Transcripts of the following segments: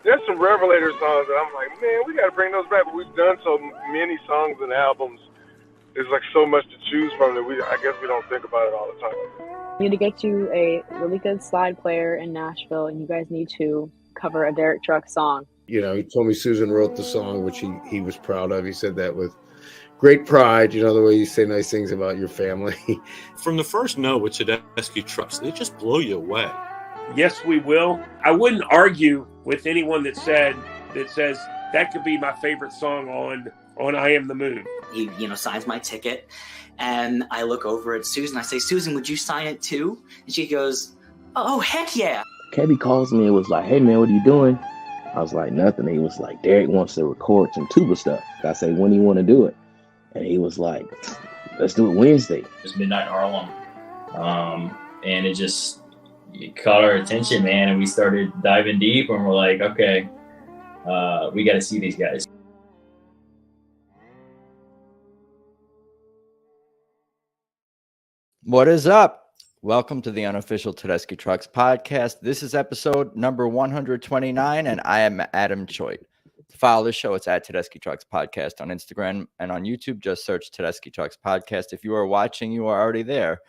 there's some Revelator songs that I'm like, man, we got to bring those back. But we've done so many songs and albums. There's like so much to choose from that I guess we don't think about it all the time. We need to get you a really good slide player in Nashville, and you guys need to cover a Derek Trucks song. You know, he told me Susan wrote the song, which he was proud of. He said that with great pride, you know, the way you say nice things about your family. From the first note with Tedeschi Trucks, they just blow you away. Yes, we will. I wouldn't argue with anyone that says that could be my favorite song on I Am the Moon. He, signs my ticket, and I look over at Susan. I say, Susan, would you sign it too? And she goes, oh, heck yeah. Kevin calls me and was like, hey, man, what are you doing? I was like, nothing. He was like, Derek wants to record some tuba stuff. I said, when do you want to do it? And he was like, let's do it Wednesday. It's Midnight Harlem. And it caught our attention, man. And we started diving deep, and we're like, okay, we got to see these guys. What is up? Welcome to the unofficial Tedeschi Trucks podcast. This is episode number 129, and I am Adam Choit. To follow the show, it's at Tedeschi Trucks Podcast on Instagram and on YouTube. Just search Tedeschi Trucks Podcast. If you are watching, you are already there.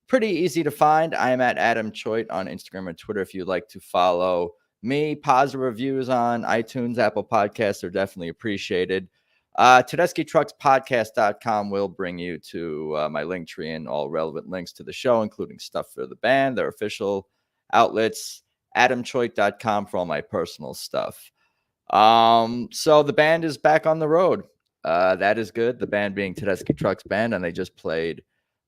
Pretty easy to find. I am at Adam Choit on Instagram and Twitter. If you'd like to follow me, positive reviews on iTunes, Apple Podcasts are definitely appreciated. TedeschiTrucksPodcast.com will bring you to my link tree and all relevant links to the show, including stuff for the band, their official outlets, AdamChoit.com for all my personal stuff. So the band is back on the road. That is good. The band being Tedeschi Trucks Band, and they just played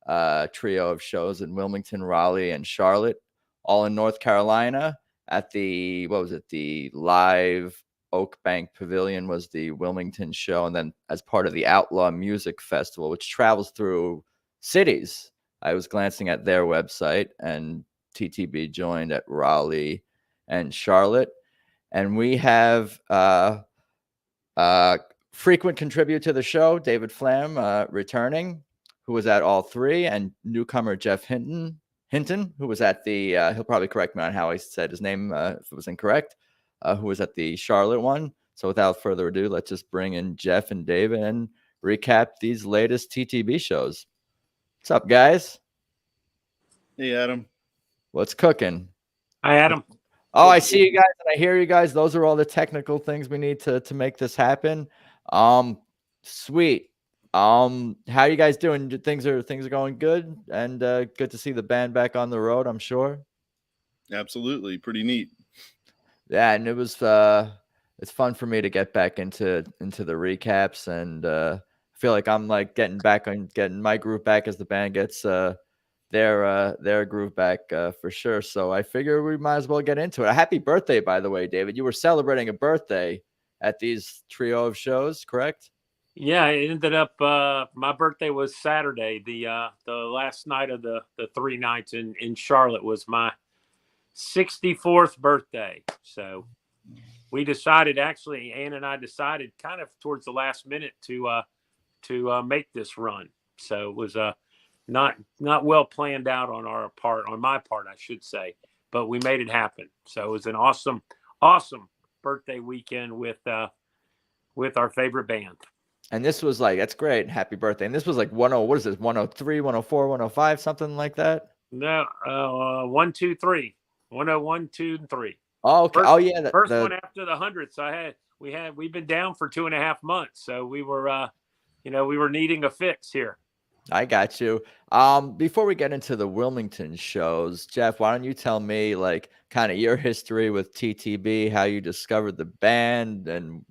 a trio of shows in Wilmington, Raleigh, and Charlotte, all in North Carolina at the Live Oak Bank Pavilion was the Wilmington show, and then as part of the Outlaw Music Festival, which travels through cities. I was glancing at their website, and TTB joined at Raleigh and Charlotte. And we have frequent contributor to the show, David Flamm, returning, who was at all three, and newcomer Jeff Hinton, who was at the, he'll probably correct me on how I said his name if it was incorrect, who was at the Charlotte one. So without further ado, let's just bring in Jeff and David and recap these latest TTB shows. What's up, guys? Hey, Adam. What's cooking? Hi, Adam. Oh, I see you guys and I hear you guys. Those are all the technical things we need to make this happen. Sweet. How are you guys doing? Things are going good, and good to see the band back on the road, I'm sure. Absolutely. Pretty neat. Yeah, and it was it's fun for me to get back into the recaps, and I feel like I'm like getting my groove back as the band gets their groove back for sure. So I figure we might as well get into it. A happy birthday, by the way, David. You were celebrating a birthday at these trio of shows, correct? Yeah, it ended up my birthday was Saturday. The last night of the 3 nights in Charlotte was my 64th birthday. So we decided, actually, Ann and I decided kind of towards the last minute to make this run. So it was not well planned out on my part, I should say, but we made it happen. So it was an awesome birthday weekend with our favorite band. And this was like, that's great. Happy birthday. And this was like 103, 104, 105, something like that? No, 1, 2, 3. 101, 2, and 3. Oh, okay. First one after the 100th. We've been down for 2.5 months. So we were, we were needing a fix here. I got you. Before we get into the Wilmington shows, Jeff, why don't you tell me like kind of your history with TTB, how you discovered the band, and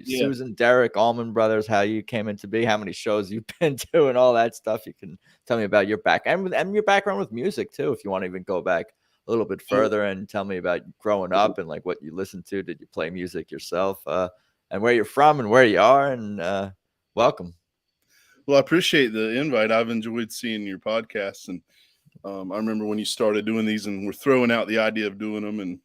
Susan, Derek, Allman Brothers, how you came into be, how many shows you've been to, and all that stuff. You can tell me about your background and your background with music too, if you want to even go back a little bit further and tell me about growing up and like what you listened to. Did you play music yourself? And where you're from and where you are, and welcome. Well, I appreciate the invite. I've enjoyed seeing your podcasts, and I remember when you started doing these and we're throwing out the idea of doing them, and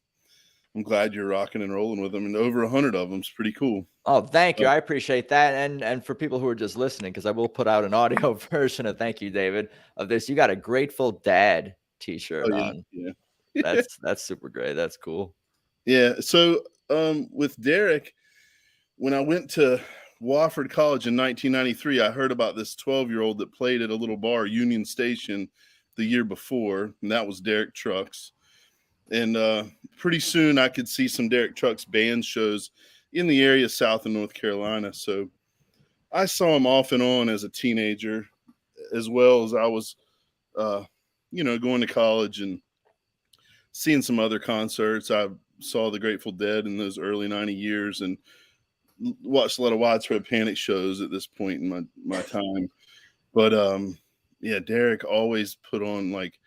I'm glad you're rocking and rolling with them, and over 100 of them is pretty cool. Oh, thank you. I appreciate that. And for people who are just listening, because I will put out an audio version of thank you, David, of this. You got a Grateful Dad t-shirt on. Yeah. That's super great. That's cool. Yeah. So with Derek, when I went to Wofford College in 1993, I heard about this 12-year-old that played at a little bar, Union Station, the year before, and that was Derek Trucks. And pretty soon I could see some Derek Trucks band shows in the area south of North Carolina. So I saw him off and on as a teenager, as well as I was, going to college and seeing some other concerts. I saw the Grateful Dead in those early 90 years and watched a lot of Widespread Panic shows at this point in my time. But Derek always put on, like,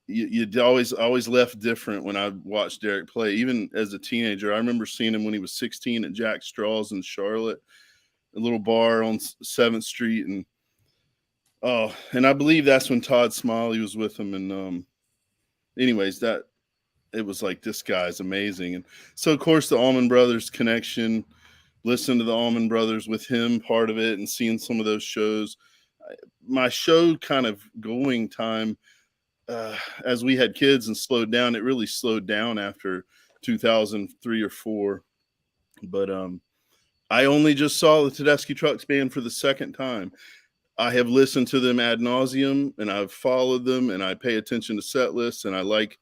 you always left different when I watched Derek play. Even as a teenager, I remember seeing him when he was 16 at Jack Straw's in Charlotte, a little bar on 7th Street. And I believe that's when Todd Smiley was with him. And anyways, that it was like, this guy's amazing. And so, of course, the Allman Brothers connection, listening to the Allman Brothers with him, part of it, and seeing some of those shows. My show kind of going time, as we had kids and slowed down, it really slowed down after 2003 or 4. But I only just saw the Tedeschi Trucks Band for the second time. I have listened to them ad nauseum, and I've followed them, and I pay attention to set lists, and I like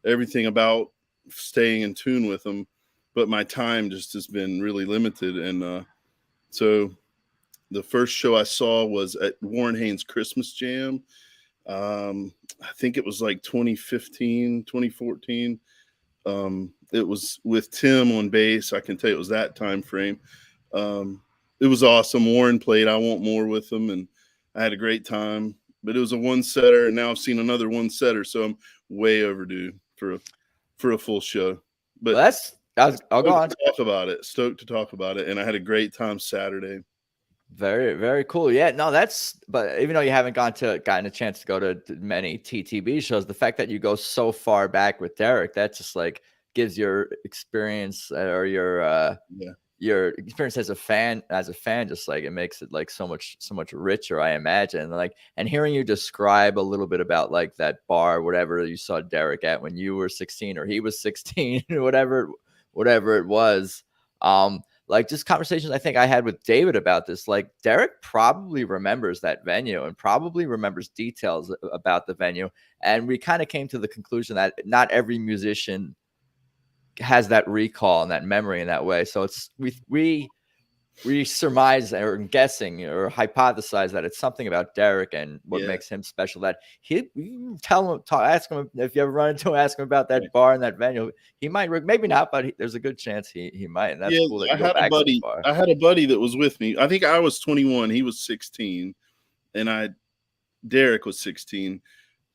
everything about staying in tune with them. But my time just has been really limited. And so the first show I saw was at Warren Haynes' Christmas Jam. I think it was like 2015, 2014. It was with Tim on bass. I can tell you it was that time frame. It was awesome. Warren played I Want More with them, and I had a great time. But it was a one-setter, and now I've seen another one-setter, so I'm way overdue for a full show. But I'll go on. Stoked to talk about it, and I had a great time Saturday. Very, very cool. Yeah, no, but even though you haven't gotten a chance to go to many TTB shows, the fact that you go so far back with Derek, that just like gives your experience or your experience as a fan, just like it makes it like so much richer, I imagine. Like, and hearing you describe a little bit about like that bar, whatever you saw Derek at when you were 16 or he was 16, whatever it was. Like just conversations I think I had with David about this, like Derek probably remembers that venue and probably remembers details about the venue. And we kind of came to the conclusion that not every musician has that recall and that memory in that way. So it's, we surmise or guessing or hypothesize that it's something about Derek and what makes him special, that ask him if you ever run into him, ask him about that bar and that venue. He might, maybe not, but there's a good chance he might. And that's cool that you go back so far. I had a buddy that was with me. I think I was 21. He was 16 and Derek was 16.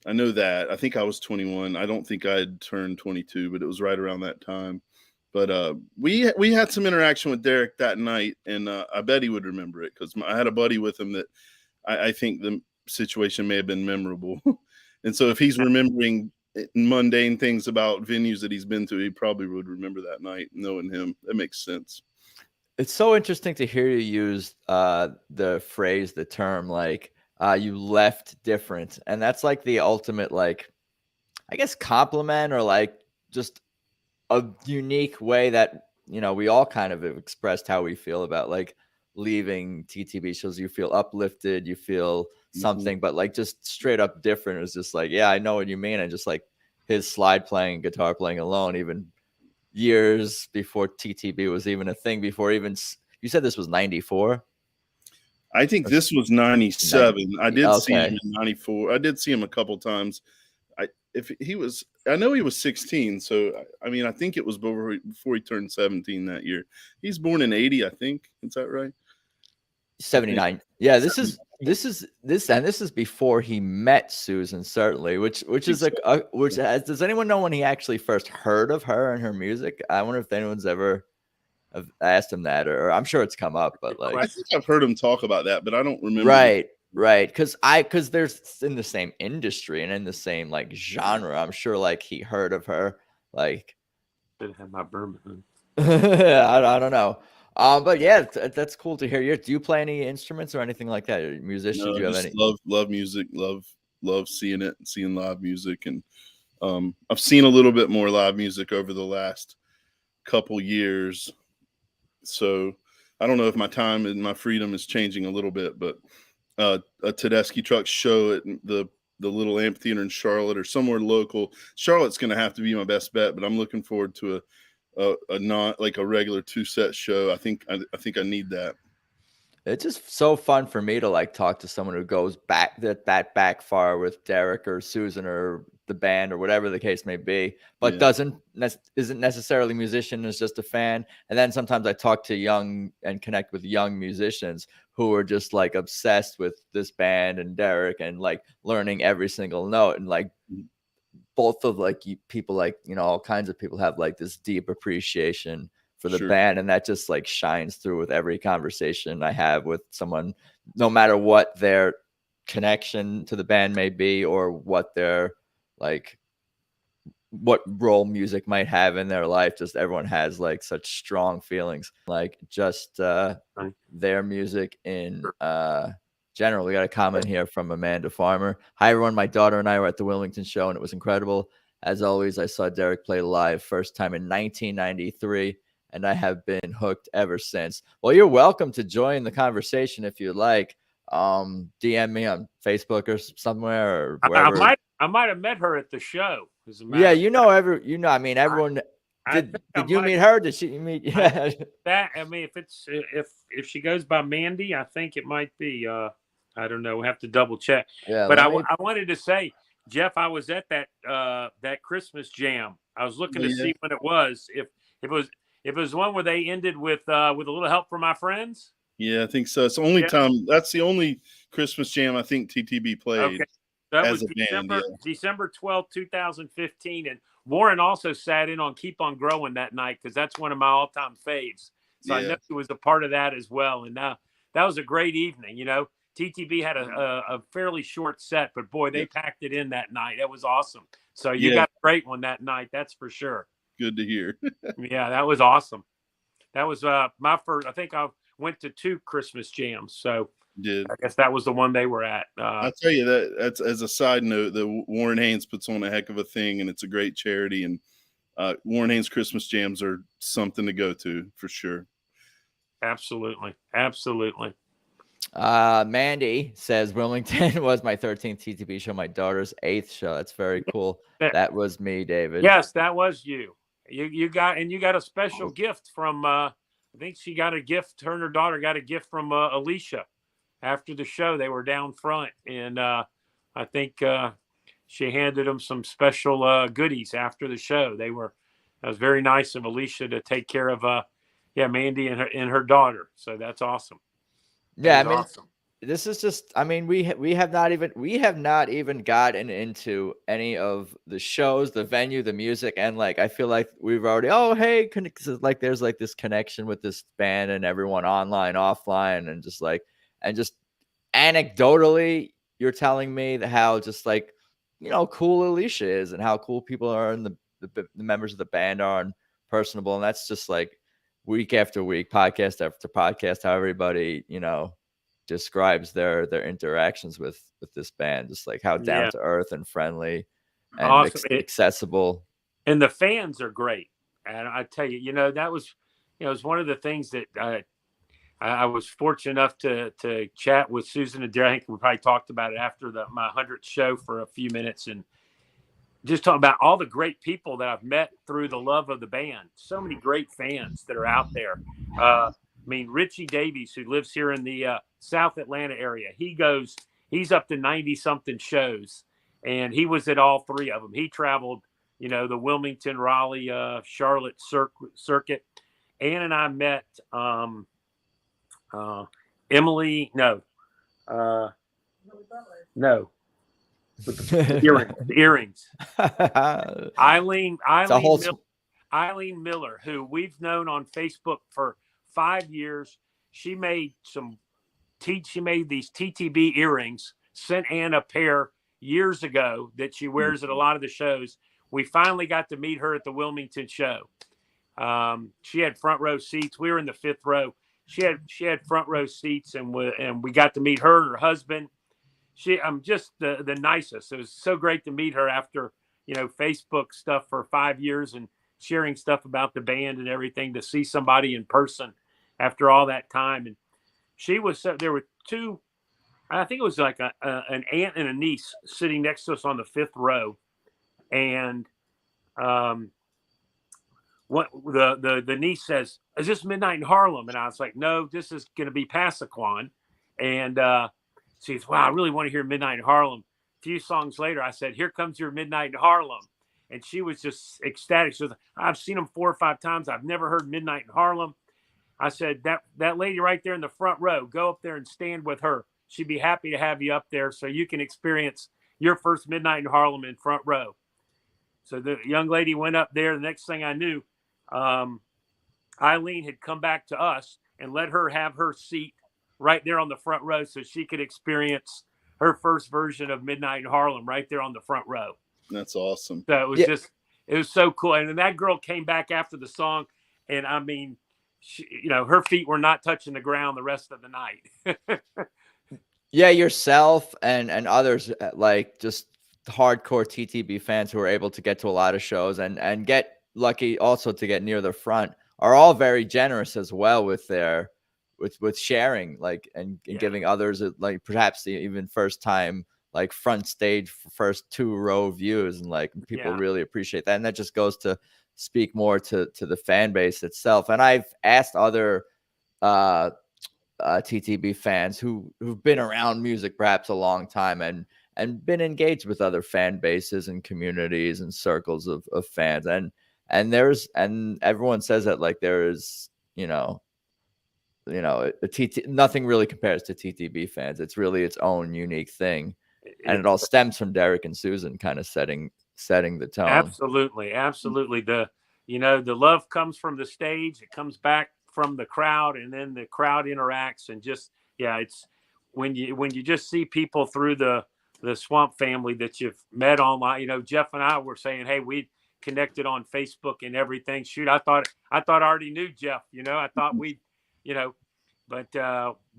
I know that. I think I was 21. I don't think I had turned 22, but it was right around that time. But we had some interaction with Derek that night, and I bet he would remember it because I had a buddy with him that I think the situation may have been memorable. And so if he's remembering mundane things about venues that he's been to, he probably would remember that night, knowing him. That makes sense. It's so interesting to hear you use the term, like you left different. And that's like the ultimate, like, I guess, compliment or like just a unique way that, we all kind of have expressed how we feel about like leaving TTB shows. You feel uplifted, you feel something, but like just straight up different. It was just like, yeah, I know what you mean. And just like his slide playing, guitar playing alone, even years before TTB was even a thing, before even, you said this was 94? I think this was 97. I did see him in 94. I did see him a couple times. I know he was 16, so I mean, I think it was before he turned 17 that year. He's born in 80, I think. Is that right? 79. Yeah, this is before he met Susan, certainly, which is like does anyone know when he actually first heard of her and her music? I wonder if anyone's ever asked him that, or I'm sure it's come up, but like I think I've heard him talk about that, but I don't remember. Right. Because there's in the same industry and in the same like genre. I'm sure like he heard of her. Like, didn't have my Birmingham. I don't know. But yeah, that's cool to hear. Do you play any instruments or anything like that? Are you a musician? No, do you have any? Love music. Love seeing it and seeing live music. And I've seen a little bit more live music over the last couple years. So I don't know if my time and my freedom is changing a little bit, but a Tedeschi Trucks show at the little amphitheater in Charlotte or somewhere local. Charlotte's going to have to be my best bet, but I'm looking forward to a not like a regular 2-set show. I think I need that. It's just so fun for me to like talk to someone who goes back that back far with Derek or Susan or the band or whatever the case may be, but isn't necessarily a musician, is just a fan. And then sometimes I talk to young and connect with young musicians who are just like obsessed with this band and Derek and like learning every single note. And like both of like people, like, you know, all kinds of people have like this deep appreciation for the band, and that just like shines through with every conversation I have with someone, no matter what their connection to the band may be or what their like what role music might have in their life. Just everyone has like such strong feelings, like just their music in general. We got a comment here from Amanda Farmer. Hi everyone, my daughter and I were at the Wilmington show and it was incredible. As always, I saw Derek play live first time in 1993. And I have been hooked ever since. Well, you're welcome to join the conversation if you'd like. DM me on Facebook or somewhere or wherever. I might have met her at the show. Yeah, I mean, everyone. Did you meet her? Did she meet? Yeah. I mean, if she goes by Mandy, I think it might be. I don't know. We have to double check. Yeah, but I wanted to say, Jeff, I was at that Christmas jam. I was looking to see when it was. If it was one where they ended with a little help from my friends. Yeah, I think so. It's the only time. That's the only Christmas jam I think TTB played. Okay. That was December 12th, 2015. And Warren also sat in on Keep On Growing that night because that's one of my all-time faves. So I know he was a part of that as well. And that was a great evening. You know, TTB had a fairly short set, but boy, they packed it in that night. That was awesome. So you got a great one that night. That's for sure. Good to hear. Yeah, that was awesome. That was my first. I think I went to 2 Christmas jams, so I guess that was the one they were at. I'll tell you that's as a side note, the Warren Haynes puts on a heck of a thing, and it's a great charity. And Warren Haynes Christmas jams are something to go to for sure. Absolutely. Mandy says Wilmington was my 13th TTB show, my daughter's 8th show. That's very cool. That was me, David. Yes, that was you. You got a special gift from I think she got a gift. Her and her daughter got a gift from Alicia after the show. They were down front, and I think she handed them some special goodies after the show. That was very nice of Alicia to take care of Mandy and her daughter. So that's awesome. Yeah, I mean, awesome. This is just, I mean, we have not even gotten into any of the shows, the venue, the music, and like I feel like we've already like there's like this connection with this band and everyone online, offline, and just anecdotally, you're telling me how just like, you know, cool Alicia is and how cool people are and the members of the band are and personable, and that's just like week after week, podcast after podcast, how everybody, you know, describes their interactions with this band, just like how down to earth and friendly and awesome. Accessible. And the fans are great. And I tell you, you know, that was, you know, it was one of the things that I was fortunate enough to chat with Susan and Derek. I think we probably talked about it after my 100th show for a few minutes, and just talking about all the great people that I've met through the love of the band. So many great fans that are out there. I mean, Richie Davies, who lives here in the South Atlanta area, he's up to 90-something shows, and he was at all 3 of them. He traveled, you know, the Wilmington, Raleigh, Charlotte circuit. Ann and I met Emily, no. The earrings. Eileen Miller, who we've known on Facebook for 5 years. She made these TTB earrings, sent Ann a pair years ago that she wears at a lot of the shows. We finally got to meet her at the Wilmington show. She had front row seats. We were in the 5th row. She had front row seats, and we got to meet her and her husband. I'm just the nicest. It was so great to meet her after, you know, Facebook stuff for 5 years, and sharing stuff about the band and everything, to see somebody in person after all that time. And she was, there were two, I think it was like an aunt and a niece sitting next to us on the 5th row. And what the niece says, "Is this Midnight in Harlem?" And I was like, "No, this is going to be Passaquan." And she says, "Wow, I really want to hear Midnight in Harlem." A few songs later, I said, "Here comes your Midnight in Harlem." And she was just ecstatic. She was like, "I've seen them 4 or 5 times. I've never heard Midnight in Harlem." I said, that lady right there in the front row, go up there and stand with her. She'd be happy to have you up there so you can experience your first Midnight in Harlem in front row. So the young lady went up there. The next thing I knew, Eileen had come back to us and let her have her seat right there on the front row so she could experience her first version of Midnight in Harlem right there on the front row. That's awesome. So it was it was so cool. And then that girl came back after the song, and I mean, she, her feet were not touching the ground the rest of the night. Yeah, yourself and others, like just hardcore TTB fans who are able to get to a lot of shows and get lucky also to get near the front, are all very generous as well with their with sharing, like, and giving others, like, perhaps even first time, like, front stage first 2-row views, and like people really appreciate that. And that just goes to speak more to the fan base itself. And I've asked other TTB fans who've been around music perhaps a long time and been engaged with other fan bases and communities and circles of fans, and everyone says that, like, there is nothing really compares to TTB fans. It's really its own unique thing, and it all stems from Derek and Susan kind of setting the tone. Absolutely. The love comes from the stage, it comes back from the crowd, and then the crowd interacts, and just it's when you just see people through the Swamp family that you've met online. Jeff and I were saying, hey, we connected on Facebook and everything. Shoot, I thought I already knew Jeff. I thought we, but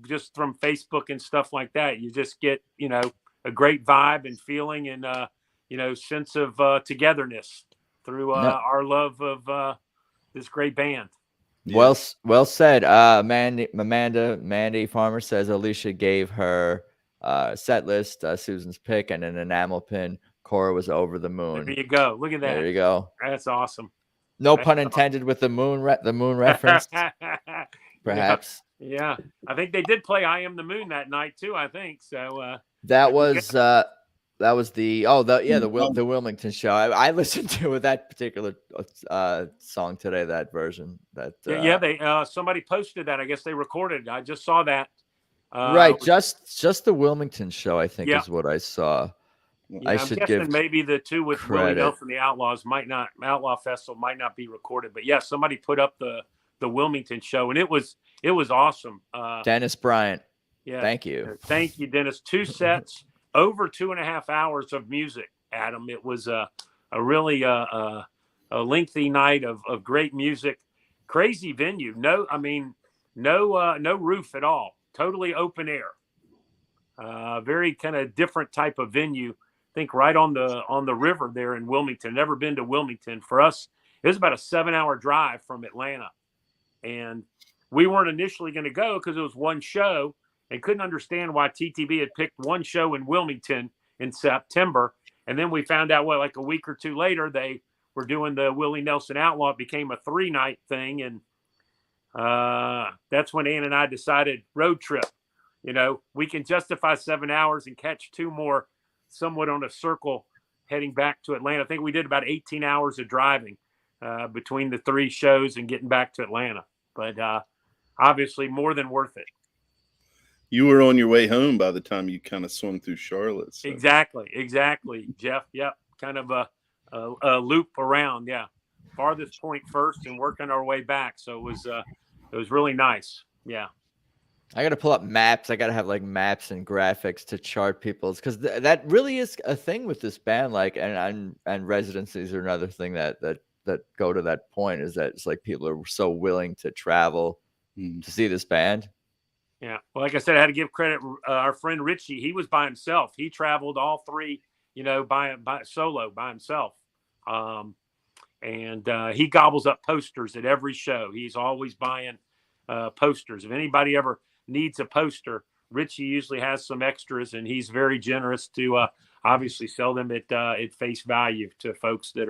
just from Facebook and stuff like that, you just get a great vibe and feeling and sense of togetherness through our love of this great band. Yeah. Well said. Mandy Farmer says Alicia gave her set list, Susan's pick, and an enamel pin. Cora was over the moon. There you go. Look at that. There you go. That's awesome. No pun intended with the moon reference. Perhaps. Yeah. I think they did play I Am the Moon that night too, I think. So that was the Wilmington show. I listened to that particular song today, that version. They somebody posted that. I guess they recorded. I just saw that. Right, just the Wilmington show, I think, is what I saw. Yeah, I should give maybe the two with Willie Nelson, the Outlaw Festival might not be recorded, but somebody put up the Wilmington show, and it was awesome. Dennis Bryant. Yeah, thank you, Dennis. 2 sets, over 2.5 hours of music. Adam, it was a really a lengthy night of great music, crazy venue. No roof at all. Totally open air. Very kind of different type of venue. I think right on the river there in Wilmington. Never been to Wilmington. For us, it was about a 7-hour drive from Atlanta. And we weren't initially going to go because it was one show, and couldn't understand why TTB had picked one show in Wilmington in September. And then we found out, like a week or two later, they were doing the Willie Nelson Outlaw. It became a 3-night thing. And that's when Ann and I decided road trip. We can justify 7 hours and catch 2 more somewhat on a circle heading back to Atlanta. I think we did about 18 hours of driving between the 3 shows and getting back to Atlanta. But obviously more than worth it. You were on your way home by the time you kind of swung through Charlotte. So. Exactly, Jeff. Yep, kind of a loop around. Yeah, farthest point first and working our way back. So it was really nice. Yeah. I got to pull up maps. I got to have like maps and graphics to chart people's, because that really is a thing with this band. Like, and residencies are another thing that go to that point, is that it's like people are so willing to travel to see this band. Yeah. Well, like I said, I had to give credit. Our friend Richie, he was by himself. He traveled all 3, by solo by himself. and he gobbles up posters at every show. He's always buying posters. If anybody ever needs a poster, Richie usually has some extras, and he's very generous to obviously sell them at face value to folks that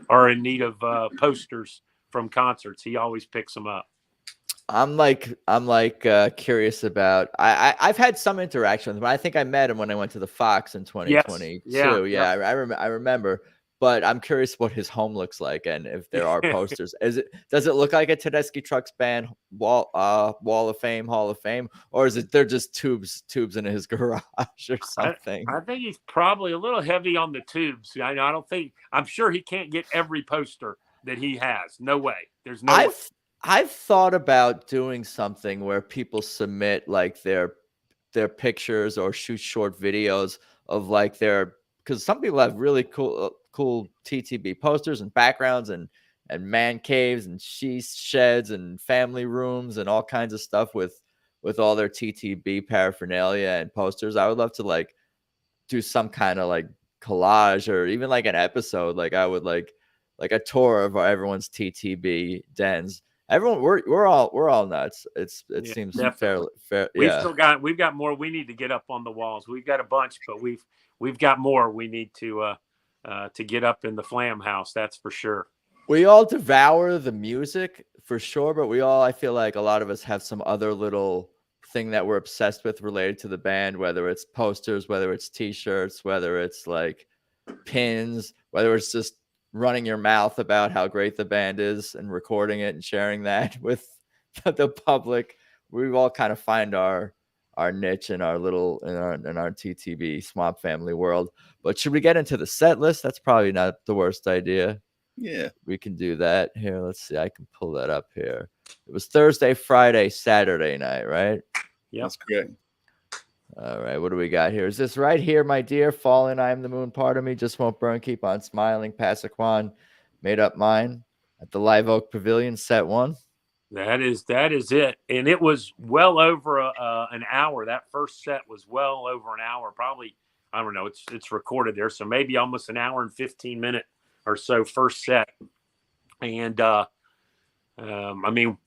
are in need of posters from concerts. He always picks them up. I'm curious about. I've had some interaction with him. I think I met him when I went to the Fox in 2022. Yes. Yeah. I remember. But I'm curious what his home looks like and if there are posters. Does it look like a Tedeschi Trucks Band Wall of Fame, Hall of Fame, or is it they're just tubes in his garage or something? I think he's probably a little heavy on the tubes. I'm sure he can't get every poster that he has. No way. There's no way. I've thought about doing something where people submit like their pictures or shoot short videos of like because some people have really cool TTB posters and backgrounds and man caves and sheds and family rooms and all kinds of stuff with all their TTB paraphernalia and posters. I would love to like do some kind of like collage or even like an episode. Like I would like a tour of everyone's TTB dens. Everyone, we're all nuts. It seems fairly fair. We've got more we need to get up on the walls. We've got a bunch, but we've got more we need to get up in the Flamm house. That's for sure. We all devour the music for sure, but I feel like a lot of us have some other little thing that we're obsessed with related to the band, whether it's posters, whether it's t-shirts, whether it's like pins, whether it's just running your mouth about how great the band is and recording it and sharing that with the public. We all kind of find our niche in our TTB Swamp Family world. But should we get into the set list? That's probably not the worst idea. Yeah, we can do that. Here, let's see. I can pull that up here. It was Thursday, Friday, Saturday night, right? Yeah, that's correct. All right, what do we got here? Is this right here, my dear? Fallen, I am the moon, part of me, just won't burn, keep on smiling. Passaquan, made up mine at the Live Oak Pavilion, set 1. That is it, and it was well over an hour. That first set was well over an hour, probably. I don't know. It's recorded there, so maybe almost an hour and 15 minute or so first set, and I mean,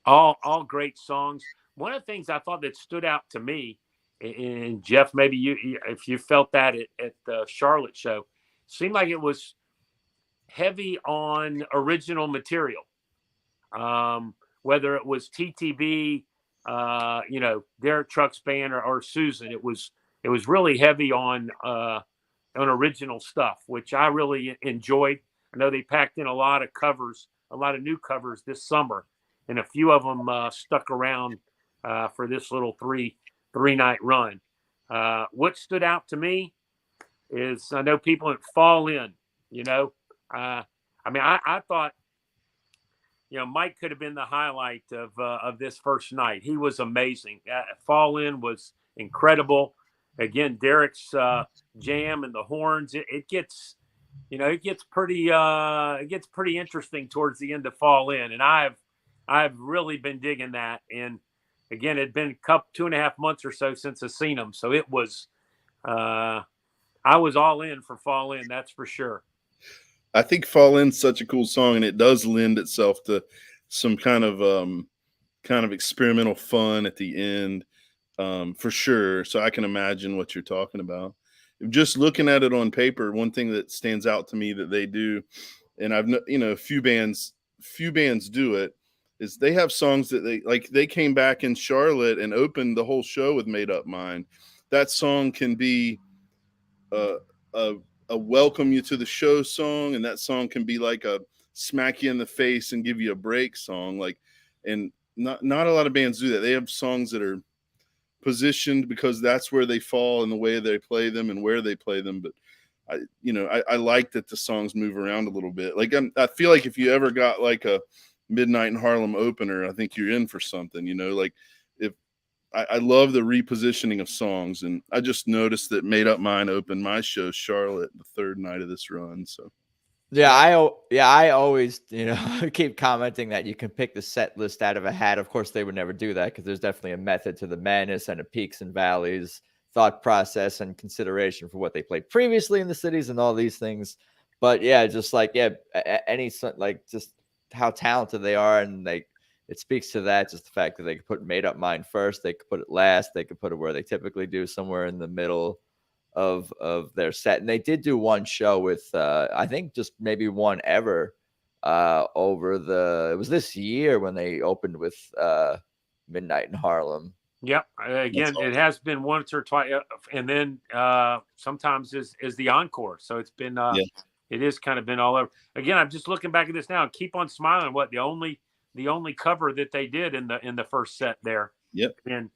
all great songs. One of the things I thought that stood out to me. And Jeff, maybe if you felt that at the Charlotte show, seemed like it was heavy on original material. Whether it was TTB, Derek Trucks Band or Susan, it was really heavy on original stuff, which I really enjoyed. I know they packed in a lot of covers, a lot of new covers this summer, and a few of them stuck around for this little three-night run. What stood out to me is I know people that fall in, I thought, Mike could have been the highlight of this first night. He was amazing. Fall in was incredible. Again, Derek's jam and the horns, it gets pretty interesting towards the end of Fall in. And I've really been digging that. And again, it'd been 2.5 months or so since I've seen them. So it was, I was all in for Fall In, that's for sure. I think Fall In's such a cool song, and it does lend itself to some kind of experimental fun at the end, for sure. So I can imagine what you're talking about. Just looking at it on paper, one thing that stands out to me that they do, and I've a few bands do it, is they have songs that they came back in Charlotte and opened the whole show with Made Up Mind. That song can be a welcome you to the show song, and that song can be like a smack you in the face and give you a break song. And not a lot of bands do that. They have songs that are positioned because that's where they fall in the way they play them and where they play them. But I like that the songs move around a little bit. I feel like if you ever got like a Midnight in Harlem opener, I think you're in for something. If I love the repositioning of songs, and I just noticed that Made Up Mind opened my show Charlotte the third night of this run. So I always keep commenting that you can pick the set list out of a hat. Of course, they would never do that because there's definitely a method to the madness and a peaks and valleys thought process and consideration for what they played previously in the cities and all these things. but yeah, just like any like just how talented they are, and like it speaks to that, just the fact that they could put Made Up Mind first, they could put it last, they could put it where they typically do, somewhere in the middle of their set. And they did do one show with I think just maybe one ever it was this year when they opened with Midnight in Harlem. Yep. Again, it has been once or twice, and then sometimes is the encore. So it's been it is kind of been all over. Again, I'm just looking back at this now and Keep on Smiling. What the only cover that they did in the first set there. Yep. And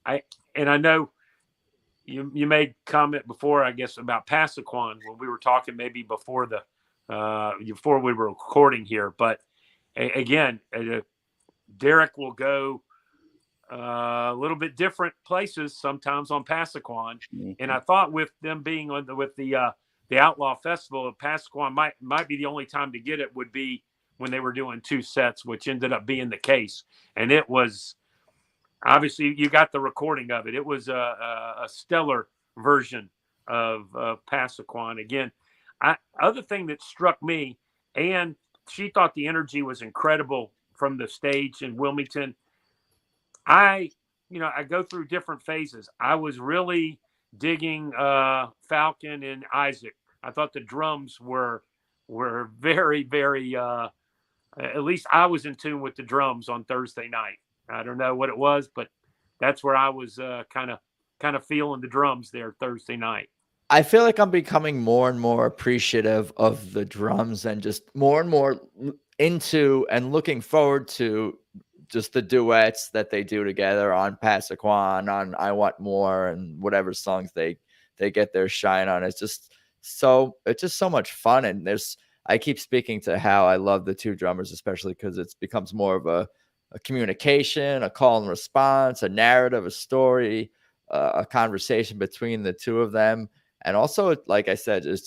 I know you made comment before, I guess, about Passaquan when we were talking maybe before before we were recording here. But again, Derek will go a little bit different places sometimes on Passaquan. Mm-hmm. And I thought with them being with the Outlaw Festival, Passaquan might be the only time to get it would be when they were doing 2 sets, which ended up being the case. And it was obviously, you got the recording of it. It was a stellar version of Passaquan. Again, other thing that struck me, and she thought the energy was incredible from the stage in Wilmington. I go through different phases. I was really digging Falcon and Isaac. I thought the drums were very, very, at least I was in tune with the drums on Thursday night. I don't know what it was, but that's where I was kind of feeling the drums there Thursday night. I feel like I'm becoming more and more appreciative of the drums, and just more and more into and looking forward to just the duets that they do together on Passaquan, on I Want More, and whatever songs they get their shine on. It's just so much fun. And I keep speaking to how I love the 2 drummers, especially because it becomes more of a communication, a call and response, a narrative, a story, a conversation between the 2 of them. And also, like I said, there's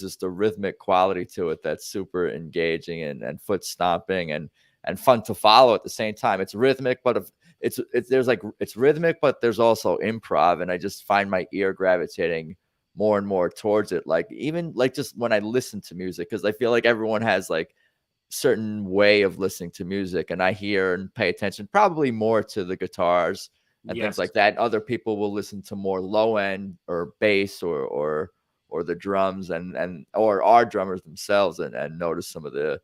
just a rhythmic quality to it that's super engaging and foot stomping and fun to follow at the same time. It's rhythmic, but it's rhythmic, but there's also improv. And I just find my ear gravitating more and more towards it. Like, even like just when I listen to music, because I feel like everyone has like certain way of listening to music, and I hear and pay attention probably more to the guitars and things like that. Other people will listen to more low end or bass or the drums or our drummers themselves and notice some of the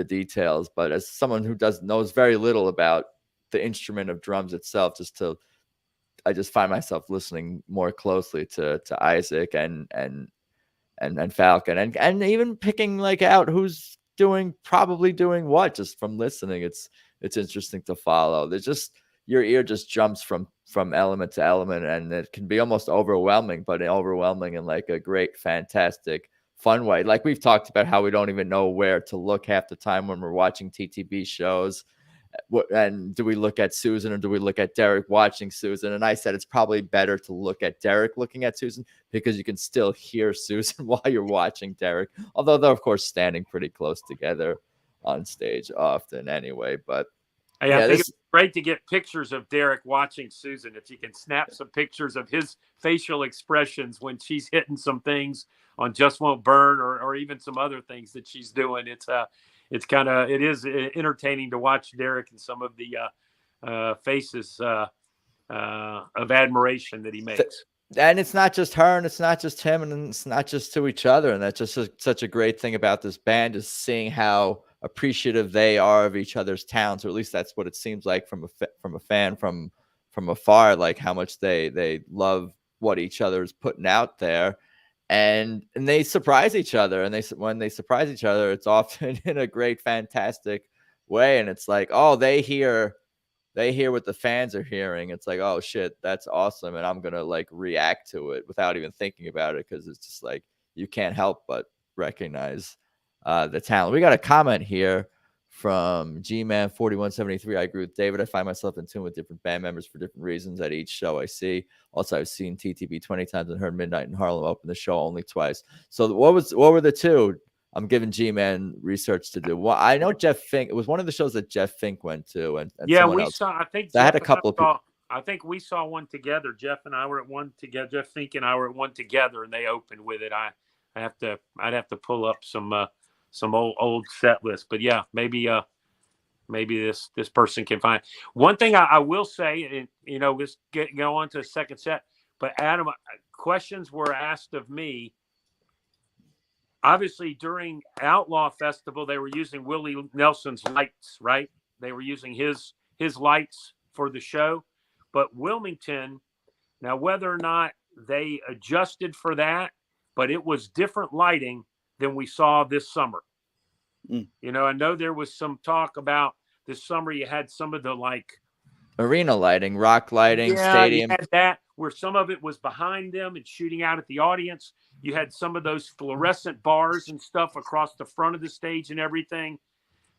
details. But as someone who knows very little about the instrument of drums itself, I just find myself listening more closely to Isaac and Falcon and even picking like out who's probably doing what just from listening. It's interesting to follow. There's just, your ear just jumps from element to element, and it can be almost overwhelming, but overwhelming in like a great, fantastic, fun way. Like we've talked about how we don't even know where to look half the time when we're watching TTB shows. And do we look at Susan or do we look at Derek watching Susan? And I said it's probably better to look at Derek looking at Susan, because you can still hear Susan while you're watching Derek, although they're of course standing pretty close together on stage often anyway. But I think it's great to get pictures of Derek watching Susan. If you can snap some pictures of his facial expressions when she's hitting some things on Just Won't Burn, or even some other things that she's doing, it is entertaining to watch Derek and some of the faces of admiration that he makes. And it's not just her, and it's not just him, and it's not just to each other. And that's just such a great thing about this band, is seeing how appreciative they are of each other's talents, or at least that's what it seems like from a fan from afar, like how much they love what each other is putting out there. And they surprise each other, and when they surprise each other, it's often in a great, fantastic way. And it's like, oh, they hear what the fans are hearing. It's like, oh shit, that's awesome, and I'm gonna like react to it without even thinking about it, because it's just like you can't help but recognize the talent. We got a comment here from G-Man 4173. I agree with David. I find myself in tune with different band members for different reasons at each show I see. Also, I've seen TTB 20 times and heard Midnight in Harlem open the show only twice. So what were the 2? I'm giving G-Man research to do. Well, I know Jeff Fink. It was one of the shows that Jeff Fink went to, and yeah, we saw. I think I had a couple of people. I think we saw one together. Jeff and I were at one together. Jeff Fink and I were at one together, and they opened with it. I'd have to pull up some old set lists. But yeah, maybe this person can find. One thing I will say, and let's go on to the second set. But Adam, questions were asked of me. Obviously, during Outlaw Festival, they were using Willie Nelson's lights, right? They were using his lights for the show. But Wilmington, now whether or not they adjusted for that, but it was different lighting than we saw this summer. I know there was some talk about this summer. You had some of the arena lighting, rock lighting, stadium. You had that where some of it was behind them and shooting out at the audience. You had some of those fluorescent bars and stuff across the front of the stage and everything.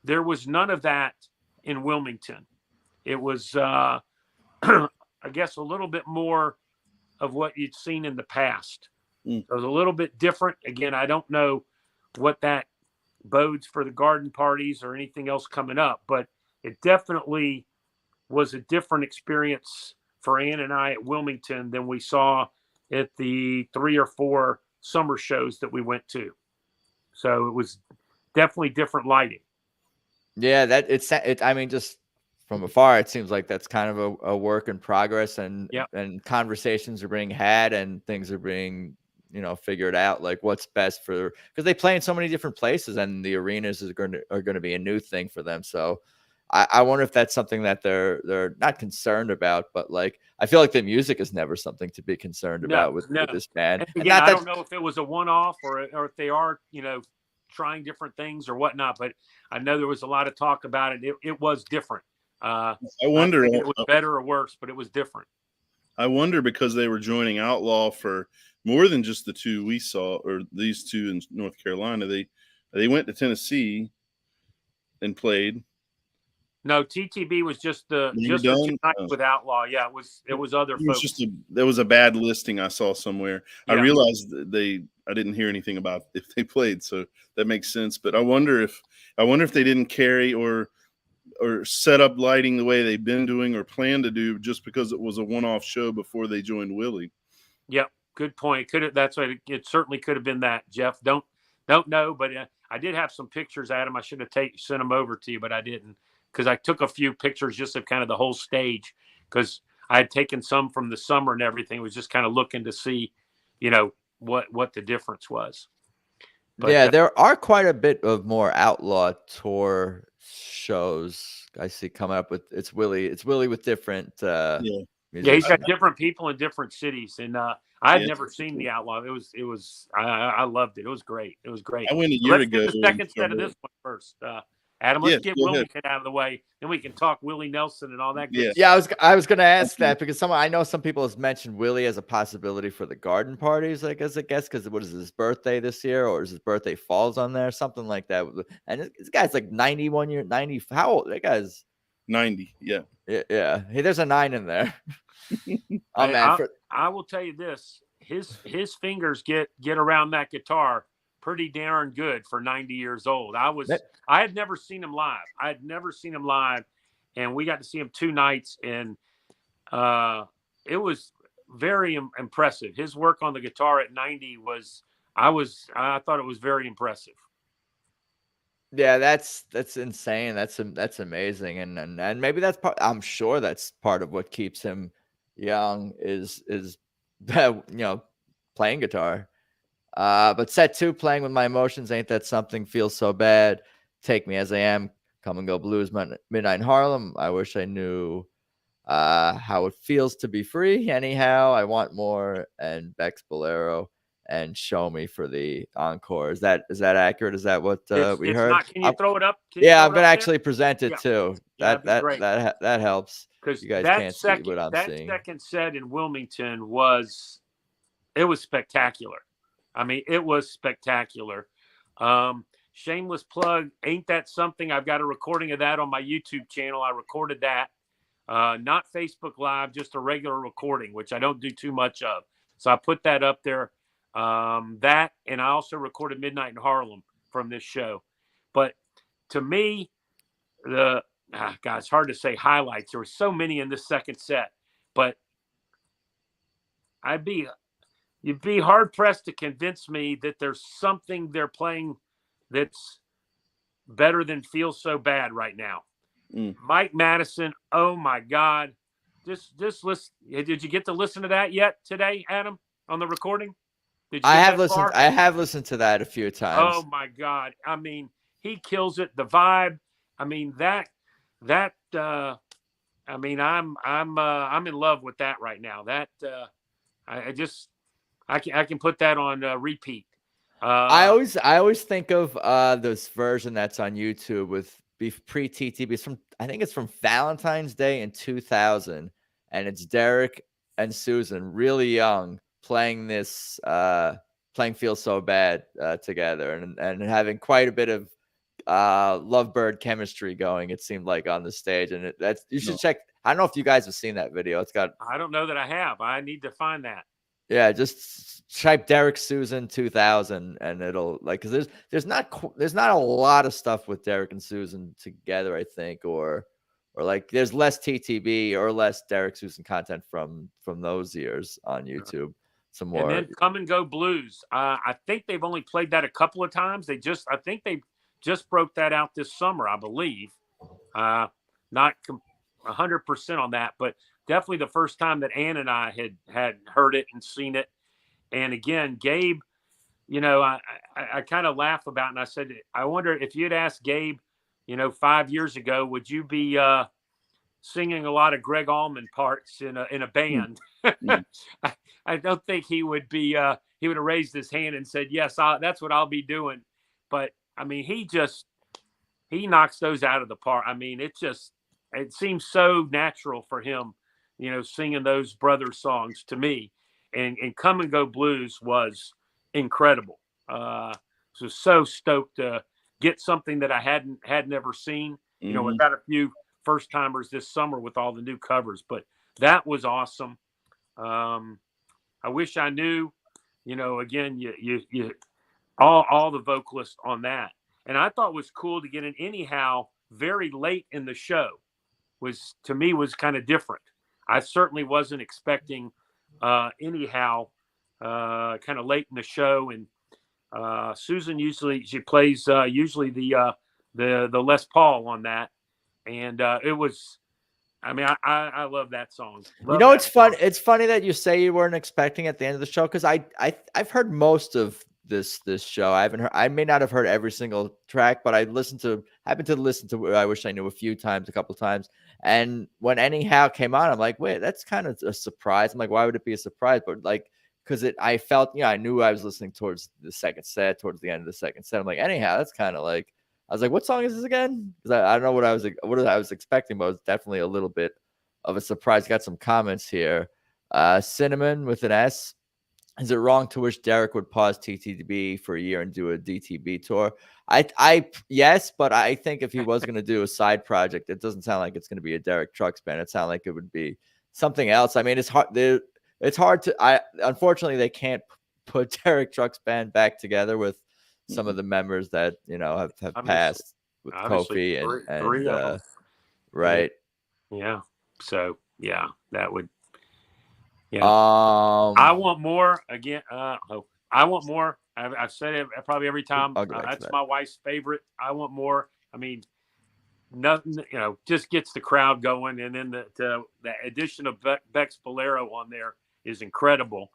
There was none of that in Wilmington. It was, I guess, a little bit more of what you'd seen in the past. It was a little bit different. Again, I don't know what that bodes for the garden parties or anything else coming up, but it definitely was a different experience for Ann and I at Wilmington than we saw at the 3 or 4 summer shows that we went to. So it was definitely different lighting. Yeah, I mean, just from afar, it seems like that's kind of a work in progress, and conversations are being had and things are being, figured out, like what's best for, because they play in so many different places and the arenas are going to be a new thing for them. So I wonder if that's something that they're not concerned about, but I feel like the music is never something to be concerned about with this band. Again, I don't know if it was a one-off or if they are, trying different things or whatnot, but I know there was a lot of talk about it. It was different. I wonder if it was better or worse, but it was different. I wonder because they were joining Outlaw for more than just the 2 we saw, or these 2 in North Carolina. They went to Tennessee and played. No, TTB was just the 2 nights with Outlaw. Yeah, it was other folks. There was a bad listing I saw somewhere. Yeah. I realized I didn't hear anything about if they played, so that makes sense. But I wonder if they didn't carry or set up lighting the way they've been doing or plan to do just because it was a one-off show before they joined Willie. Yep, good point. It certainly could have been that, Jeff. Don't know, but I did have some pictures, Adam. I should have sent them over to you, but I didn't, because I took a few pictures just of kind of the whole stage, because I had taken some from the summer and everything. It was just kind of looking to see, what the difference was. But, there are quite a bit of more Outlaw tour shows I see coming up with. It's Willie with different. He's got different people in different cities, and I had never seen the Outlaw. I loved it. It was great. It was great. I went a year ago. Let's get the second set of this one first. Adam, let's get Wilmington out of the way, then we can talk Willie Nelson and all that good stuff. Yeah, I was going to ask that, because I know some people have mentioned Willie as a possibility for the garden parties, I guess, because what is his birthday this year, or is his birthday falls on there, something like that. And this guy's 91 years, 90. How old? That guy's 90. Yeah. Hey, there's a 9 in there. I will tell you this: his fingers get around that guitar pretty darn good for 90 years old. I had never seen him live. And we got to see him 2 nights, and it was very impressive. His work on the guitar at 90 I thought it was very impressive. Yeah, that's insane. That's amazing. And maybe that's I'm sure that's part of what keeps him young is playing guitar. But set 2, playing with my emotions, ain't that something, feels so bad, take me as I am, come and go blues, midnight in Harlem. I wish I knew how it feels to be free. Anyhow, I want more, and Beck's Bolero, and show me for the encore. Is that accurate? Is that what we heard? Not, can you throw it up? I'm gonna actually present it too. That helps, because you guys can't see what I'm seeing. That second set in Wilmington was spectacular. I mean, it was spectacular. Shameless plug, ain't that something? I've got a recording of that on my YouTube channel. I recorded that, not Facebook Live, just a regular recording, which I don't do too much of. So I put that up there. That, and I also recorded Midnight in Harlem from this show. But to me, it's hard to say highlights. There were so many in this second set, but I'd be you'd be hard pressed to convince me that there's something they're playing that's better than Feels So Bad right now. Mike Madison, oh my God. Just listen. Did you get to listen to that yet today, Adam, on the recording? Did you I have listened to that a few times. Oh my God. I mean, he kills it. The vibe. I mean, I mean, I'm in love with that right now. That I can put that on repeat. I always think of this version that's on YouTube with pre-TTB. It's I think it's from Valentine's Day in 2000, and it's Derek and Susan, really young, playing Feel So Bad together, and having quite a bit of lovebird chemistry going, it seemed like, on the stage. And you should check. I don't know if you guys have seen that video. I don't know that I have. I need to find that. Yeah, just type Derek Susan 2000 and it'll, like, because there's not a lot of stuff with Derek and Susan together, I think, or like there's less TTB or less Derek Susan content from those years on YouTube. Some more. And then Come and Go Blues. I think they've only played that a couple of times. I think they just broke that out this summer, I believe. Not 100% on that, but definitely the first time that Ann and I had heard it and seen it. And again, Gabe, I kind of laugh about it, and I said, I wonder if you'd asked Gabe, 5 years ago, would you be singing a lot of Greg Allman parts in a band? I don't think he would be. He would have raised his hand and said, "Yes, that's what I'll be doing." But I mean, he knocks those out of the park. I mean, it seems so natural for him, singing those brothers songs to me. And Come and Go Blues was incredible. So stoked to get something that I had never seen. We got a few first timers this summer with all the new covers, but that was awesome. I wish I knew, again, you all the vocalists on that. And I thought it was cool to get an Anyhow very late in the show. To me was kind of different. I certainly wasn't expecting Anyhow kind of late in the show. And Susan she plays usually the Les Paul on that. And it was, I mean, I love that song. It's fun. It's funny that you say you weren't expecting at the end of the show, because I've heard most of this show. I may not have heard every single track, but happened to listen to I Wish I Knew a couple times. And when Anyhow came on, I'm like, wait, that's kind of a surprise. I'm like, why would it be a surprise? But like, because I felt, I knew I was listening towards the second set, towards the end of the second set. I'm like, Anyhow, that's kind of like, I was like, what song is this again? Because I don't know what I was expecting, but it was definitely a little bit of a surprise. Got some comments here. Cinnamon with an S. Is it wrong to wish Derek would pause TTB for a year and do a DTB tour? Yes, but I think if he was going to do a side project, it doesn't sound like it's going to be a Derek Trucks band. It sounds like it would be something else. I mean, it's hard. It's hard to. Unfortunately, they can't put Derek Trucks band back together with some of the members that have passed with Kofi and right. Yeah. So yeah, that would. Yeah. I want more again. I want more. I've said it probably every time. That's my wife's favorite. I want more. I mean, nothing, just gets the crowd going. And then the addition of Bex Bolero on there is incredible.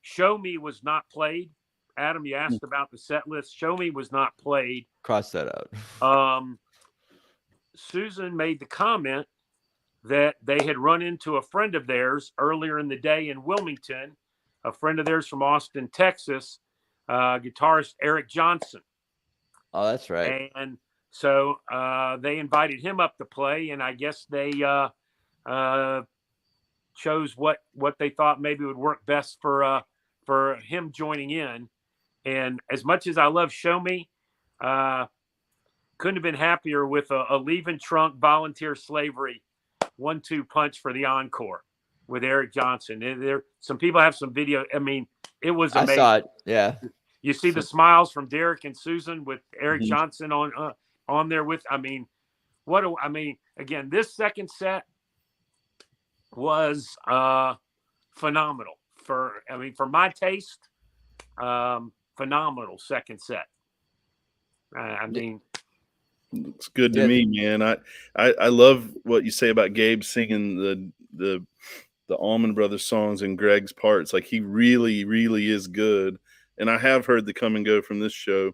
Show Me was not played. Adam, you asked about the set list. Show Me was not played. Cross that out. Susan made the comment that they had run into a friend of theirs earlier in the day in Wilmington, a friend of theirs from Austin, Texas, guitarist Eric Johnson. Oh, that's right. And so they invited him up to play, and I guess they chose what they thought maybe would work best for him joining in. And as much as I love Show Me, couldn't have been happier with a Leaving Trunk Volunteer Slavery 1-2 punch for the encore with Eric Johnson. Some people have some video. I mean, it was amazing. I saw it. Yeah. You see the smiles from Derek and Susan with Eric Johnson on there with. I mean, again, this second set was phenomenal. for my taste, phenomenal second set. I mean, looks good to me, man. I love what you say about Gabe singing the Allman Brothers songs and Greg's parts. Like, he really, really is good. And I have heard the Come and Go from this show,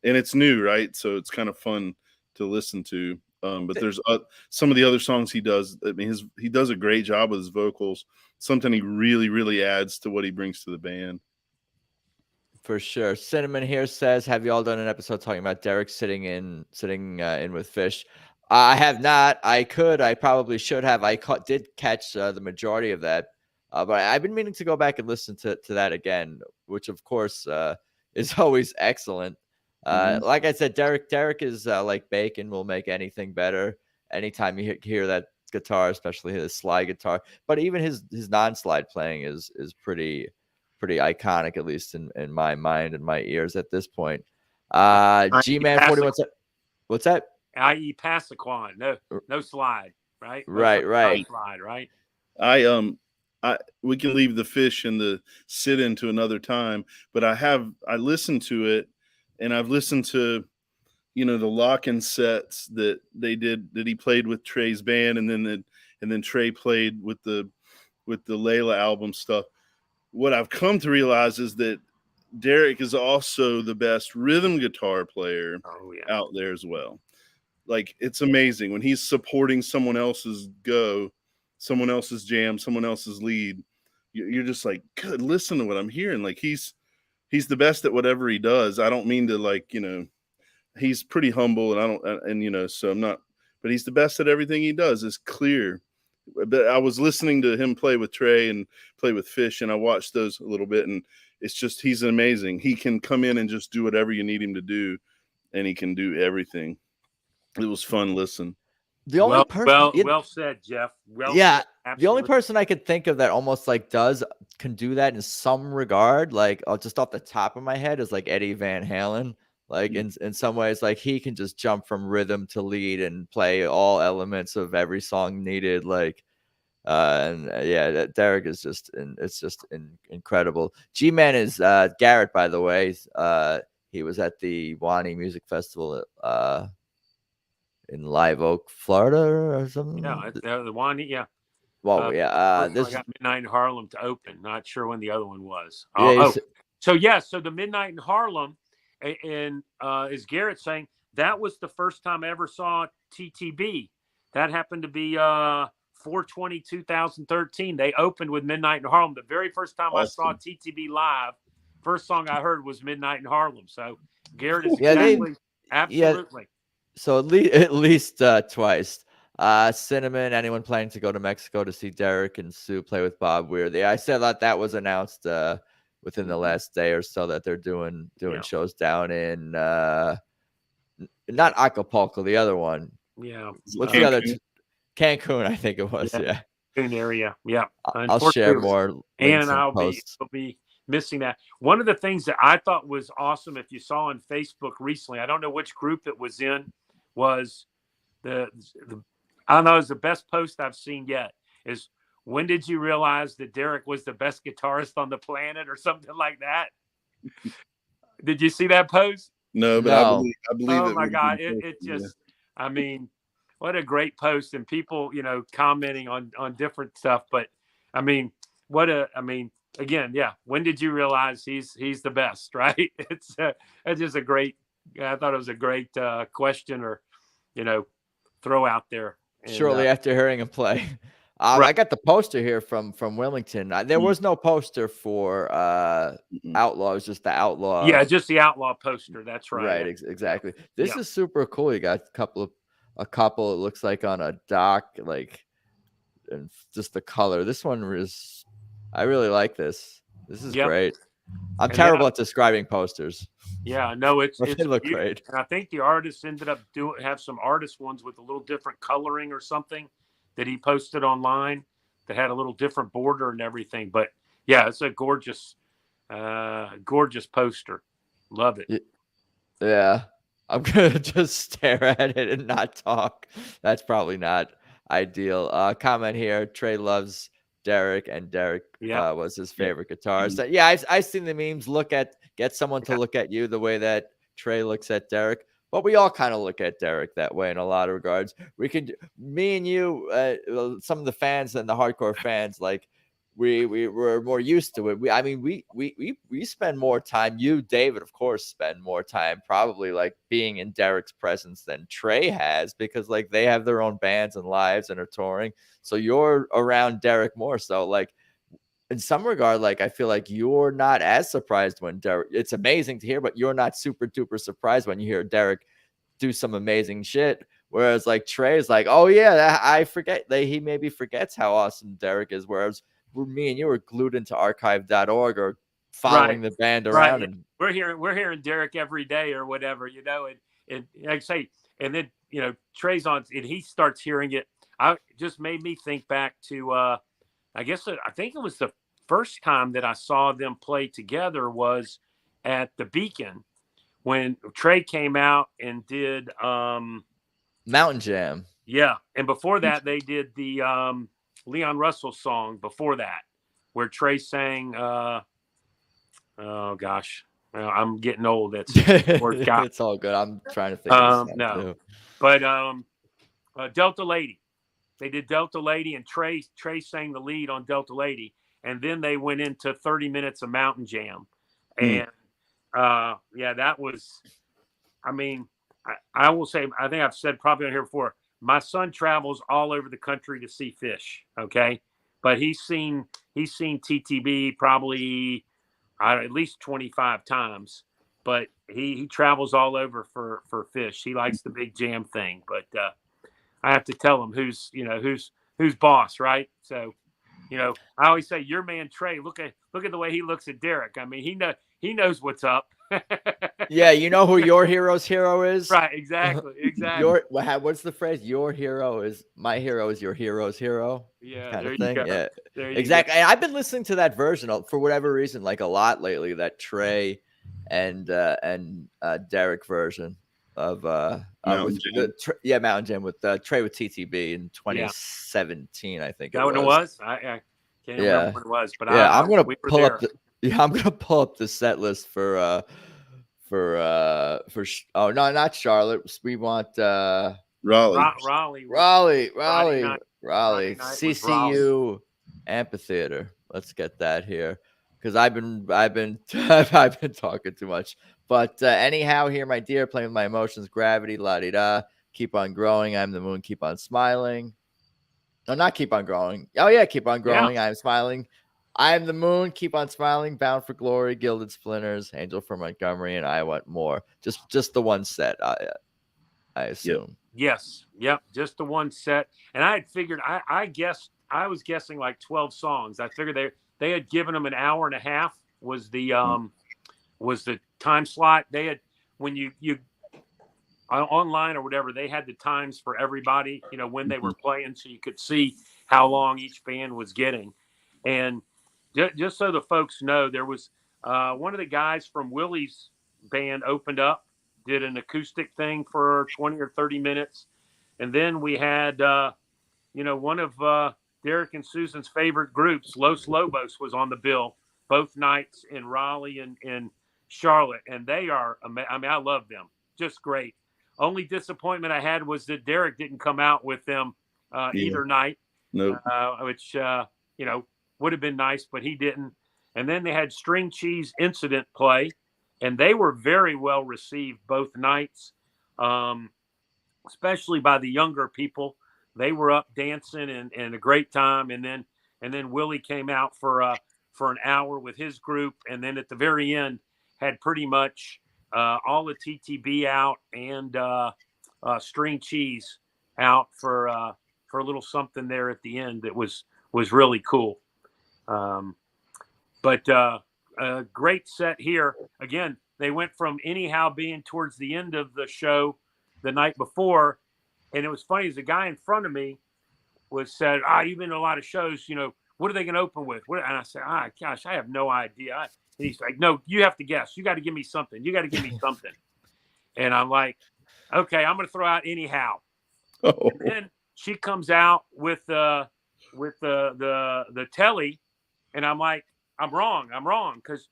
and it's new, right? So it's kind of fun to listen to. But there's some of the other songs he does. I mean, he does a great job with his vocals. Something he really, really adds to what he brings to the band. For sure. Cinnamon here says, have you all done an episode talking about Derek sitting in with Fish? I have not. I probably should have. I did catch the majority of that, but I've been meaning to go back and listen to that again, which of course is always excellent. Like I said, Derek is like bacon, will make anything better. Anytime you hear that guitar, especially his slide guitar, but even his non-slide playing is pretty iconic, at least in my mind and my ears at this point. G-Man 41. What's that? I.e. Passaquan. No slide, right? Right. No slide, right? We can leave the Fish and the sit-in to another time, but I listened to it, and I've listened to, the lock-in sets that they did, that he played with Trey's band, and then Trey played with the Layla album stuff. What I've come to realize is that Derek is also the best rhythm guitar player out there as well. Like, it's amazing when he's supporting someone else's go, someone else's jam, someone else's lead. You're just like, good, listen to what I'm hearing. Like, he's the best at whatever he does. I don't mean to, he's pretty humble, and so I'm not, but he's the best at everything he does. It's clear. But I was listening to him play with Trey and play with Fish, and I watched those a little bit, and it's just, he's amazing. He can come in and just do whatever you need him to do, and he can do everything. It was fun listen. The only person, well said, Jeff. Yeah, said. The only person I could think of that almost can do that in some regard, like just off the top of my head, is like Eddie Van Halen. Like in some ways, like he can just jump from rhythm to lead and play all elements of every song needed. Like, Derek is just, incredible. G-Man is Garrett, by the way. He was at the Wani Music Festival in Live Oak, Florida, or something. Yeah, the Wani. Yeah. Well, this got Midnight in Harlem to open. Not sure when the other one was. So the Midnight in Harlem. And is Garrett saying that was the first time I ever saw TTB? That happened to be 4/20/2013. They opened with Midnight in Harlem. The very first time I saw TTB live, first song I heard was Midnight in Harlem. So Garrett is absolutely. So at least twice. Cinnamon, anyone planning to go to Mexico to see Derek and Sue play with Bob Weir? I said that was announced within the last day or so, that they're doing shows down in not Acapulco, the other one. Yeah. What's the other? Cancun, I think it was. Yeah. Cancun area. Yeah. I'll share more. And I'll be missing that. One of the things that I thought was awesome, if you saw on Facebook recently, I don't know which group it was in, was I don't know, it was the best post I've seen yet, is, when did you realize that Derek was the best guitarist on the planet, or something like that? Did you see that post? No, but no. I believe oh my God. It just, I mean, what a great post, and people, commenting on different stuff. But I mean, again, yeah. When did you realize he's the best, right? It's just a great, I thought it was a great question, or, throw out there. And, shortly after hearing him play. I got the poster here from Wilmington. There was no poster for Outlaw. It was just the Outlaw. Yeah, just the Outlaw poster. That's right. Right, exactly. This is super cool. You got a couple. It looks like on a dock, like, and just the color. This one is. I really like this. This is great. I'm terrible at describing posters. Yeah, no, it's they look great. And I think the artist ended up have some artist ones with a little different coloring or something that he posted online that had a little different border and everything. But yeah, it's a gorgeous poster. Love it. Yeah. I'm going to just stare at it and not talk. That's probably not ideal. Comment here. Trey loves Derek, and Derek was his favorite guitarist. Mm-hmm. Yeah, I've seen the memes. Get someone to look at you the way that Trey looks at Derek. But we all kind of look at Derek that way in a lot of regards. Me and you, some of the fans and the hardcore fans, like we're more used to it. We spend more time. You, David, of course, spend more time probably like being in Derek's presence than Trey has, because like they have their own bands and lives and are touring. So you're around Derek more. So like in some regard, like I feel like you're not as surprised when Derek. It's amazing to hear, but you're not super duper surprised when you hear Derek do some amazing shit. Whereas like Trey is like, oh yeah, I forget. He maybe forgets how awesome Derek is. Whereas me and you were glued into archive.org or following the band around. Right. And we're hearing Derek every day or whatever, you know, and like I say, and then, you know, Trey's on and he starts hearing it. It just made me think back to, I think it was the first time that I saw them play together was at the Beacon when Trey came out and did Mountain Jam. Yeah. And before that, they did the Leon Russell song before that, where Trey sang, oh gosh, I'm getting old. It's all good. I'm trying to think of no. But Delta Lady. They did Delta Lady, and Trey sang the lead on Delta Lady, and then they went into 30 minutes of Mountain Jam. And that was, I mean, I will say, I think I've said probably on here before, my son travels all over the country to see Fish. Okay. But he's seen TTB probably at least 25 times, but he travels all over for Fish. He likes the big jam thing, but, I have to tell him who's boss, right? So, you know, I always say, your man Trey. Look at the way he looks at Derek. I mean, he knows what's up. Yeah, you know who your hero's hero is, right? Exactly. What's the phrase? Your hero is my hero is your hero's hero. Yeah, kind there of thing. You go. Yeah, there you exactly. go. And I've been listening to that version for whatever reason, like a lot lately. That Trey and Derek version of Mountain Jam. Mountain Jam with Trey with TTB in 2017, I think. That what it was? I can't remember what it was, but I'm gonna pull up. I'm gonna pull up the set list for not Charlotte. We want Raleigh. Raleigh. CCU Amphitheater. Let's get that here because I've been talking too much. But anyhow, here, my dear, playing with my emotions, gravity, la-di-da, keep on growing, I'm the moon, keep on smiling. No, not keep on growing. Oh, yeah, keep on growing, I'm smiling. I am the moon, keep on smiling, bound for glory, gilded splinters, angel for Montgomery, and I want more. Just the one set, I assume. Yes, yep, just the one set. And I had figured, I was guessing like 12 songs. I figured they had given them an hour and a half was the time slot. They had, when you online or whatever, they had the times for everybody, you know, when they were playing, so you could see how long each band was getting. And just so the folks know, there was one of the guys from Willie's band opened up, did an acoustic thing for 20 or 30 minutes. And then we had, one of Derek and Susan's favorite groups, Los Lobos, was on the bill both nights in Raleigh and Charlotte. And they are, I love them. Just great. Only disappointment I had was that Derek didn't come out with them either night. Nope. Which, would have been nice, but he didn't. And then they had String Cheese Incident play, and they were very well received both nights, especially by the younger people. They were up dancing and a great time. And then Willie came out for an hour with his group, and then at the very end had pretty much all the TTB out and String Cheese out for a little something there at the end that was really cool. But a great set here. Again, they went from Anyhow being towards the end of the show the night before. And it was funny, as the guy in front of me said, you've been to a lot of shows, what are they going to open with? And I said, gosh, I have no idea. And he's like, no, you have to guess. You got to give me something. And I'm like, okay, I'm going to throw out Anyhow. Oh. And then she comes out with the telly, and I'm like, I'm wrong, because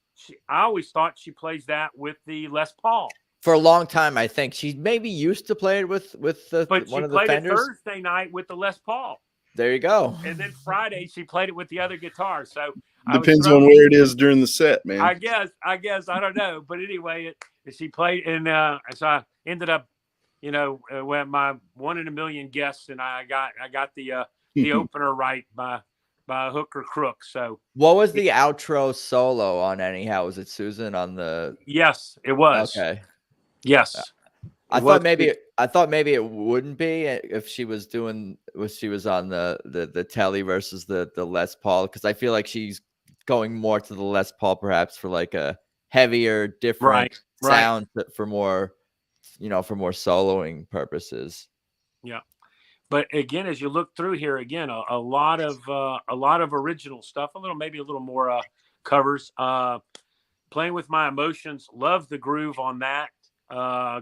I always thought she plays that with the Les Paul. For a long time, I think she maybe used to play it with one of the Fenders. But she played it Thursday night with the Les Paul. There you go. And then Friday she played it with the other guitar. So depends on where it is during the set, man. I guess I don't know, but anyway, she played, and so I ended up, when my 1 in a million guests, and I got the opener right by hook or crook. So what was the outro solo on anyhow? Was it Susan on the? Yes, it was. Okay. Yes. I thought maybe it wouldn't be if she was on the telly versus the Les Paul, because I feel like she's going more to the Les Paul perhaps for like a heavier, different sound for more soloing purposes. Yeah. But again, as you look through here, again, a lot of original stuff, maybe a little more covers. Playing with My Emotions, love the groove on that.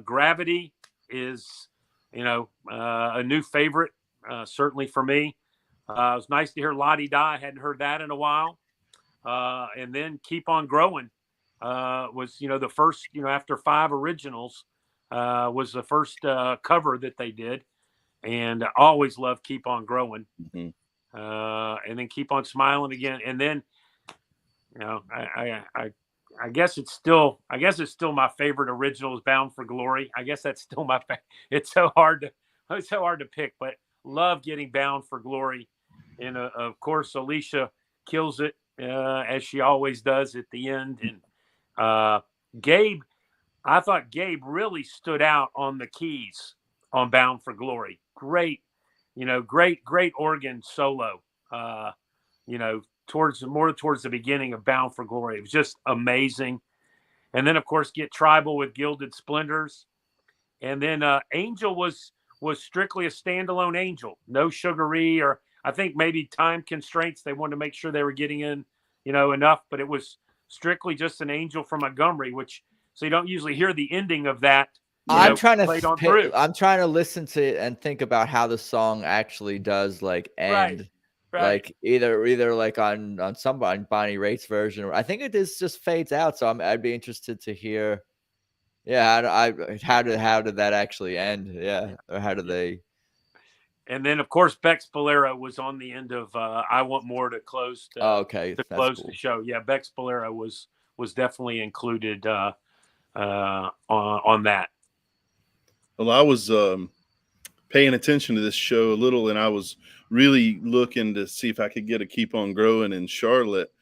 Gravity is, a new favorite, certainly for me. It was nice to hear Lottie Die. I hadn't heard that in a while. And then Keep On Growing was, the first, after 5 originals, was the first cover that they did. And I always love Keep On Growing. Mm-hmm. And then Keep On Smiling again. And then, I guess it's still my favorite original is Bound for Glory. I guess that's still my favorite. It's so hard to pick, but love getting Bound for Glory. And of course, Alicia kills it as she always does at the end. And Gabe, I thought Gabe really stood out on the keys on Bound for Glory. Great organ solo. Towards the beginning of Bound for Glory. It was just amazing. And then, of course, get Tribal with Gilded Splendors. And then Angel was strictly a standalone Angel. No Sugaree, or I think maybe time constraints. They wanted to make sure they were getting in, enough. But it was strictly just an Angel from Montgomery, so you don't usually hear the ending of that. I'm trying to listen to it and think about how the song actually does end. Right. Like either like on Bonnie Raitt's version, or I think it is just fades out. So I'd be interested to hear, how did that actually end? Yeah, or how did they? And then of course Bex Bolero was on the end of I Want More to close. Okay, to close the show. Yeah, Bex Bolero was definitely included on that. Well, I was paying attention to this show a little, and I was really looking to see if I could get a Keep On Growing in Charlotte.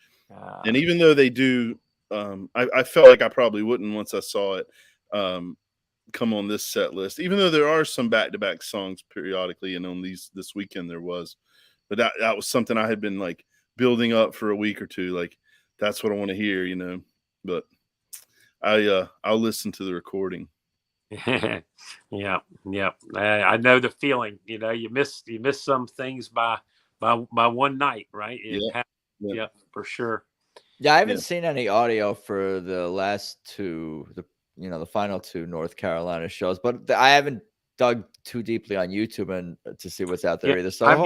And even though they do, I felt like I probably wouldn't once I saw it come on this set list, even though there are some back-to-back songs periodically, and on this weekend there was. But that was something I had been like building up for a week or two. Like, that's what I want to hear, But I'll listen to the recording. Yeah. I know the feeling. You miss some things by one night, right? Yeah, for sure. Yeah, I haven't seen any audio for the last two, the final 2 North Carolina shows, but I haven't dug too deeply on YouTube and to see what's out there either. So I've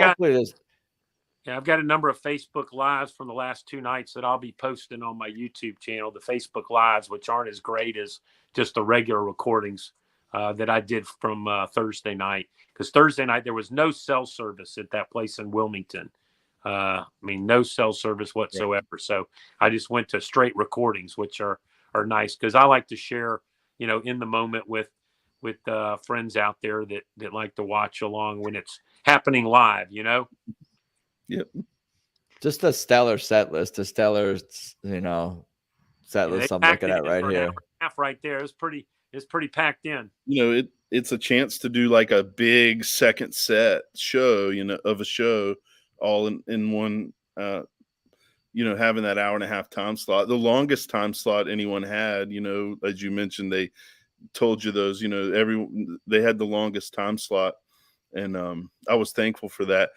got a number of Facebook Lives from the last 2 nights that I'll be posting on my YouTube channel, the Facebook Lives, which aren't as great as just the regular recordings that I did from Thursday night. Because Thursday night, there was no cell service at that place in Wilmington. No cell service whatsoever. Right. So I just went to straight recordings, which are nice because I like to share, in the moment with friends out there that like to watch along when it's happening live, Yep. Just a stellar set list, set list I'm looking at right here. Half right there. It's pretty packed in. It's a chance to do like a big second set show, of a show all in one, having that hour and a half time slot, the longest time slot anyone had, as you mentioned, they told you those, they had the longest time slot. And I was thankful for that.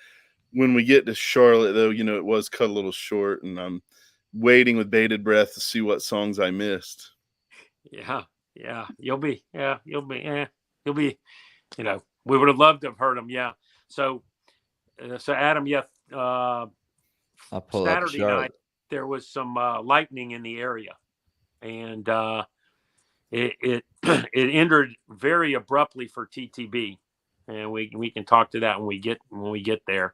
When we get to Charlotte, though, it was cut a little short, and I'm waiting with bated breath to see what songs I missed. Yeah. You'll be, we would have loved to have heard them. Yeah. So Adam, I'll pull up Saturday Charlotte. night there was some lightning in the area, and it it ended very abruptly for TTB, and we can talk to that when we get there.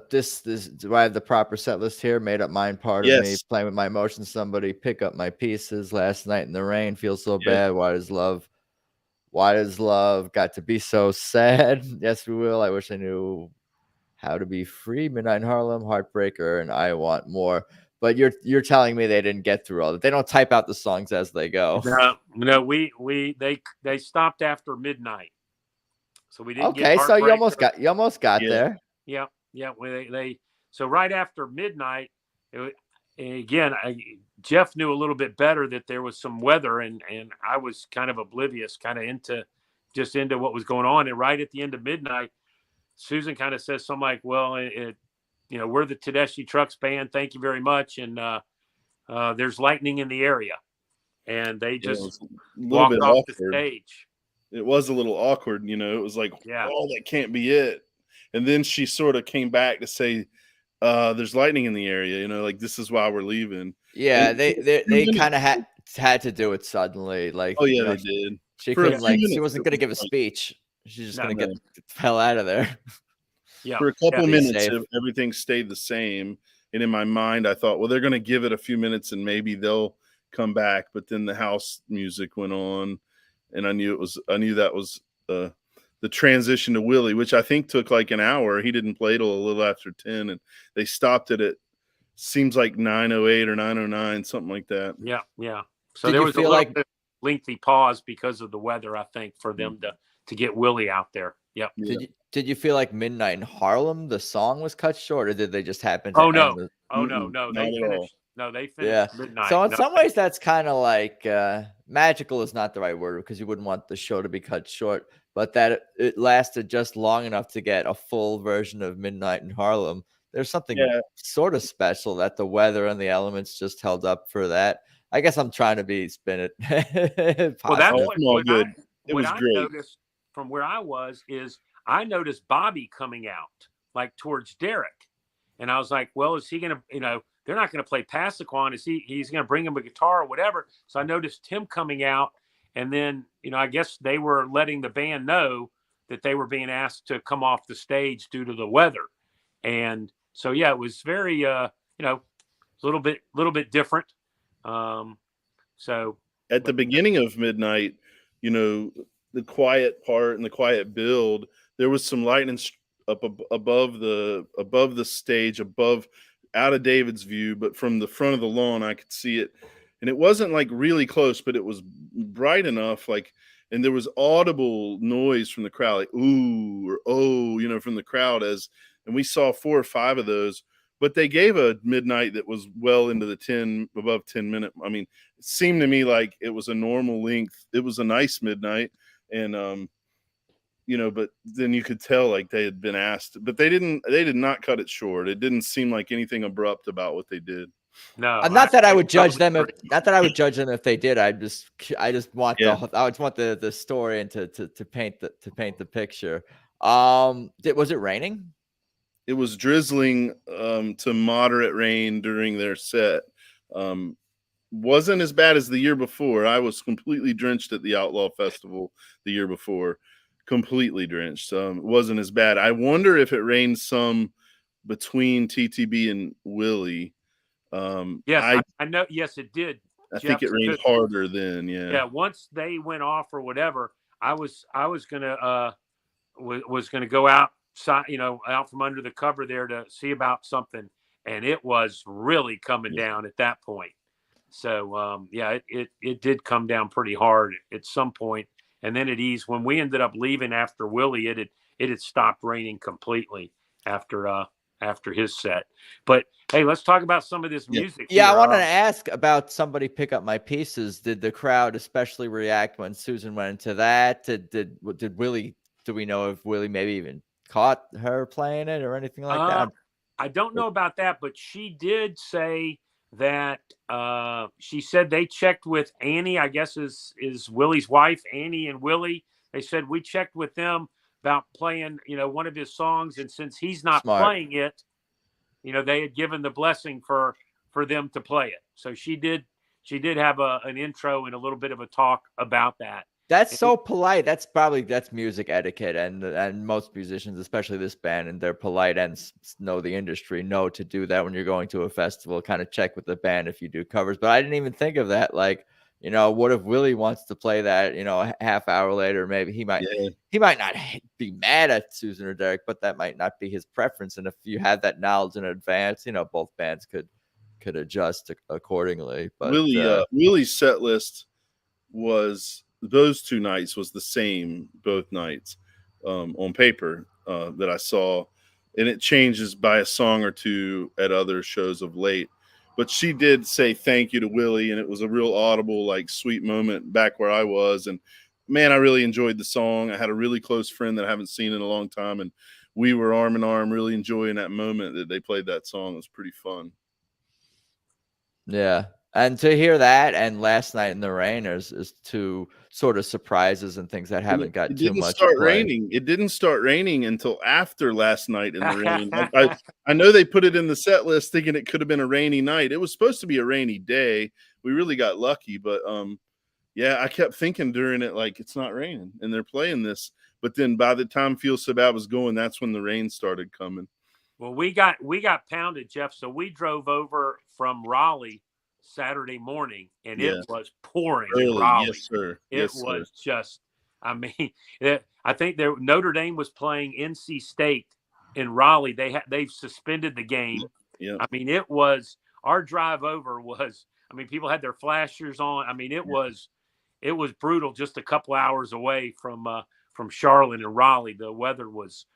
This do I have the proper set list here? Made up mind, part of me, Yes. playing with my emotions. Somebody pick up my pieces. Last night in the rain, feels so Yeah. bad. Why does love got to be so sad? Yes, we will. I wish I knew how to be free. Midnight in Harlem, Heartbreaker, and I Want More. But you're telling me they didn't get through all that. They don't type out the songs as they go. No, they stopped after midnight, so we didn't. Okay, get so you Heartbreaker. almost got Yeah. there. Yeah. So right after midnight, again, Jeff knew a little bit better that there was some weather, and I was kind of oblivious, kind of into what was going on. And right at the end of midnight, Susan kind of says something like, "Well, we're the Tedeschi Trucks band. Thank you very much." And there's lightning in the area, and they just walked off the stage. It was a little awkward, It was like, Yeah. oh, that can't be it. And then she sort of came back to say, there's lightning in the area, like this is why we're leaving. Yeah, And they kind of had to do it suddenly. Like, oh yeah, they did. She For a couldn't few she minutes, wasn't it going to was give a like- speech. She's just No, going to get the hell out of there. Yeah. For a couple Be minutes, safe. everything stayed the same. And in my mind, I thought, well, they're going to give it a few minutes and maybe they'll come back. But then the house music went on, and I knew that was the transition to Willie, which I think took like an hour. He didn't play till a little after 10, and they stopped it at seems like 9:08 or 9:09, something like that. Yeah. So Did there you was a feel little like- bit lengthy pause because of the weather, I think, for them to get Willie out there. Yep. Yeah. Did you feel like Midnight in Harlem, the song was cut short, or did they just happen to Oh no. end the- No. not They at all. finished. No, they Yeah. finished midnight. So in No. some ways, that's kind of like magical is not the right word, because you wouldn't want the show to be cut short, but that it lasted just long enough to get a full version of Midnight in Harlem. There's something sort of special that the weather and the elements just held up for that. I guess I'm trying to spin it. Well, that's positive. what good. It what was I great. noticed from where I was is I noticed Bobby coming out like towards Derek, and I was like, well, is he gonna? They're not gonna play Passaquan. He's gonna bring him a guitar or whatever? So I noticed him coming out, and then I guess they were letting the band know that they were being asked to come off the stage due to the weather, and so yeah, it was very a little bit different. So At the beginning of Midnight, the quiet part and the quiet build, there was some lightning up above the stage, out of David's view, but from the front of the lawn, I could see it. And it wasn't like really close, but it was bright enough, and there was audible noise from the crowd, like ooh or oh, from the crowd and we saw 4 or 5 of those. But they gave a midnight that was well into the above 10 minute. I mean, it seemed to me like it was a normal length. It was a nice midnight. And, but then you could tell like they had been asked, but they did not cut it short. It didn't seem like anything abrupt about what they did. no, Not that I would judge them if they did. I just want I just want the story and to paint the picture. Was it raining? It was drizzling to moderate rain during their set. Wasn't as bad as the year before. I was completely drenched at the Outlaw Festival the year before. Completely drenched. It wasn't as bad. I wonder if it rained some between TTB and Willie. Yes, I know. Yes, it did. I think it rained harder then. Yeah. Once they went off or whatever, I was gonna go outside, out from under the cover there to see about something, and it was really coming down at that point. So it did come down pretty hard at some point, and then it eased. When we ended up leaving after Willie, it had stopped raining completely after his set. But hey, let's talk about some of this music. Yeah, here. I wanted to ask about Somebody Pick Up My Pieces. Did the crowd especially react when Susan went into that? Did Willie? Do we know if Willie maybe even caught her playing it or anything like that? I don't know about that, but she did say that she said they checked with Annie, I guess is Willie's wife, Annie and Willie. They said we checked with them playing, one of his songs. And since he's not Smart. playing it, they had given the blessing for them to play it. So she did have an intro and a little bit of a talk about that. That's so polite. That's music etiquette, and most musicians, especially this band, and they're polite and know the industry, know to do that when you're going to a festival. Kind of check with the band if you do covers. But I didn't even think of that. Like, what if Willie wants to play that? A half hour later, maybe he might not be mad at Susan or Derek, but that might not be his preference. And if you had that knowledge in advance, both bands could adjust accordingly. But Willie's set list was, those 2 nights was the same both nights on paper that I saw, and it changes by a song or two at other shows of late. But she did say thank you to Willie, and it was a real audible, like, sweet moment back where I was. And man, I really enjoyed the song. I had a really close friend that I haven't seen in a long time, and we were arm in arm, really enjoying that moment that they played that song. It was pretty fun. Yeah. And to hear that and Last Night in the Rain is 2 sort of surprises and things that haven't got too much. It didn't start raining until after Last Night in the Rain. I know they put it in the set list thinking it could have been a rainy night. It was supposed to be a rainy day. We really got lucky, but yeah, I kept thinking during it, like, it's not raining and they're playing this. But then by the time Feel So Bad was going, that's when the rain started coming. Well, we got pounded, Jeff. So we drove over from Raleigh Saturday morning, and it was pouring in Raleigh. Yes, sir. It was just, I mean, I think Notre Dame was playing NC State in Raleigh. They've suspended the game. Yeah. I mean, it was, our drive over was, I mean, people had their flashers on. I mean, it was brutal. Just a couple hours away from Charlotte and Raleigh, the weather was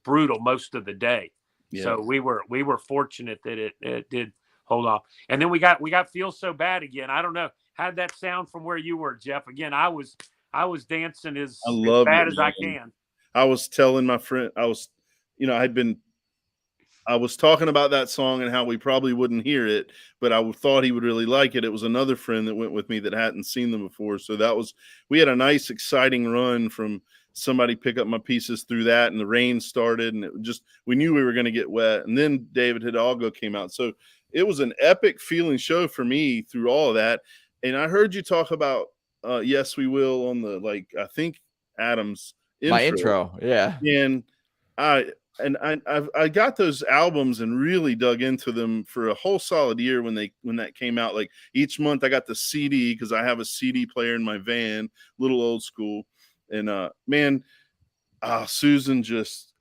brutal most of the day. Yeah. So we were fortunate that it did hold off. And then we got Feel So Bad again. I don't know. How'd that sound from where you were, Jeff? Again, I was dancing as bad as I can. I was telling my friend, I was talking about that song and how we probably wouldn't hear it, but I thought he would really like it. It was another friend that went with me that hadn't seen them before. So we had a nice, exciting run from somebody pick up my pieces through that, and the rain started, and we knew we were going to get wet. And then David Hidalgo came out. So it was an epic feeling show for me through all of that. And I heard you talk about Yes We Will on the, I think Adam's intro. My intro, yeah. And I got those albums and really dug into them for a whole solid year when that came out. Like, each month I got the CD because I have a CD player in my van, little old school. And Susan just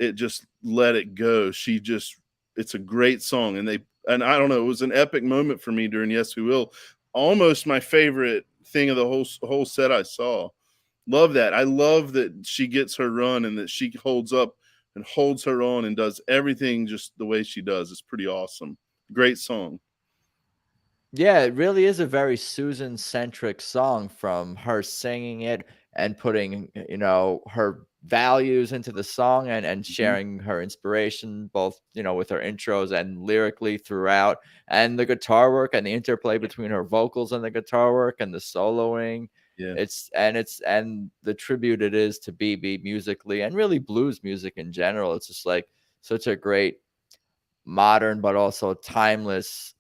let it go. It's a great song. And I don't know, it was an epic moment for me during Yes We Will. Almost my favorite thing of the whole set I saw. Love that. I love that she gets her run and that she holds up and holds her own and does everything just the way she does. It's pretty awesome. Great song. Yeah, it really is a very Susan-centric song, from her singing it and putting, her values into the song and sharing her inspiration, both, with her intros and lyrically throughout, and the guitar work and the interplay between her vocals and the guitar work and the soloing. Yeah. It's the tribute it is to BB musically and really blues music in general. It's just like such a great modern but also timeless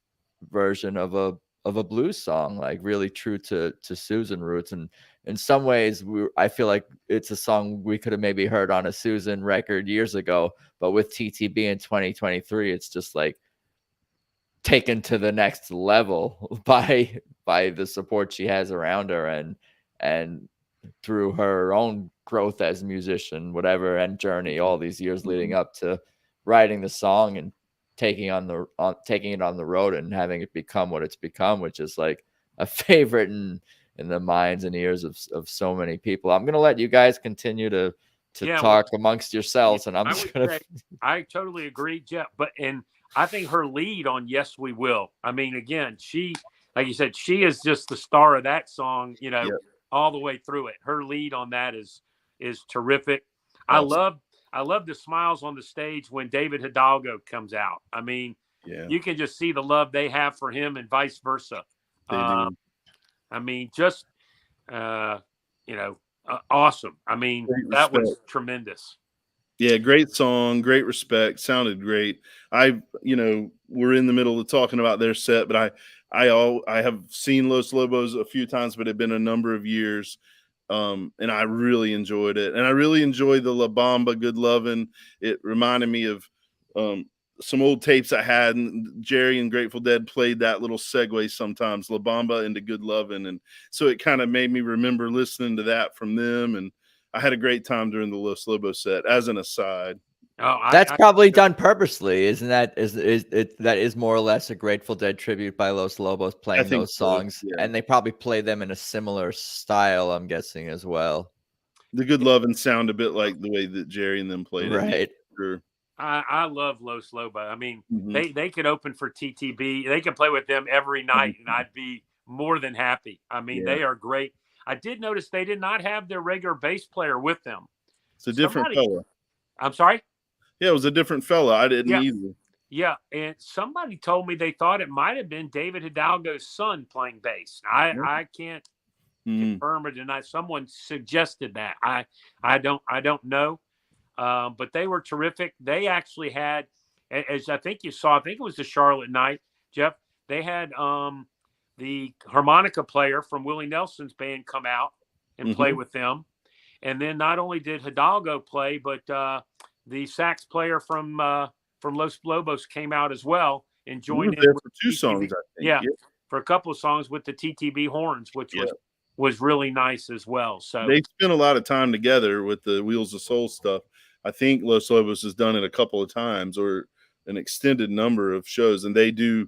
version of a blues song, like really true to Susan roots. And in some ways I feel like it's a song we could have maybe heard on a Susan record years ago, but with TTB in 2023, it's just like taken to the next level by the support she has around her and through her own growth as a musician, whatever, and journey all these years leading up to writing the song and taking it on the road and having it become what it's become, which is like a favorite in the minds and ears of so many people. I'm gonna let you guys continue to talk amongst yourselves, and I totally agree, Jeff. And I think her lead on Yes We Will, I mean, again, she, like you said, she is just the star of that song, all the way through it. Her lead on that is terrific. Awesome. I love the smiles on the stage when David Hidalgo comes out. I mean, you can just see the love they have for him and vice versa. I mean, just, awesome. I mean, that was tremendous. Yeah, great song, great respect, sounded great. We're in the middle of talking about their set, but I have seen Los Lobos a few times, but it's been a number of years. And I really enjoyed it. And I really enjoyed the La Bamba Good Lovin'. It reminded me of some old tapes I had, and Jerry and Grateful Dead played that little segue sometimes, La Bamba into Good Lovin'. And so it kind of made me remember listening to that from them. And I had a great time during the Los Lobos set, as an aside. Oh, That's probably done purposely, isn't that? That is more or less a Grateful Dead tribute by Los Lobos playing those songs, yeah. and they probably play them in a similar style, I'm guessing, as well. The Good Lovin' sound a bit like the way that Jerry and them played it. Right. Sure. I love Los Lobos. I mean, they could open for TTB. They could play with them every night, and I'd be more than happy. I mean, they are great. I did notice they did not have their regular bass player with them. It's a different fella. I'm sorry? Yeah, it was a different fella. I didn't either. Yeah, and somebody told me they thought it might have been David Hidalgo's son playing bass. I can't confirm or deny. Someone suggested that. I don't know. But they were terrific. They actually had, as I think you saw, I think it was the Charlotte night, Jeff. They had the harmonica player from Willie Nelson's band come out and play with them. And then not only did Hidalgo play, but the sax player from Los Lobos came out as well and joined in for two songs, I think. Yeah, for a couple of songs with the TTB horns, which was really nice as well. So they spent a lot of time together with the Wheels of Soul stuff. I think Los Lobos has done it a couple of times, or an extended number of shows, and they do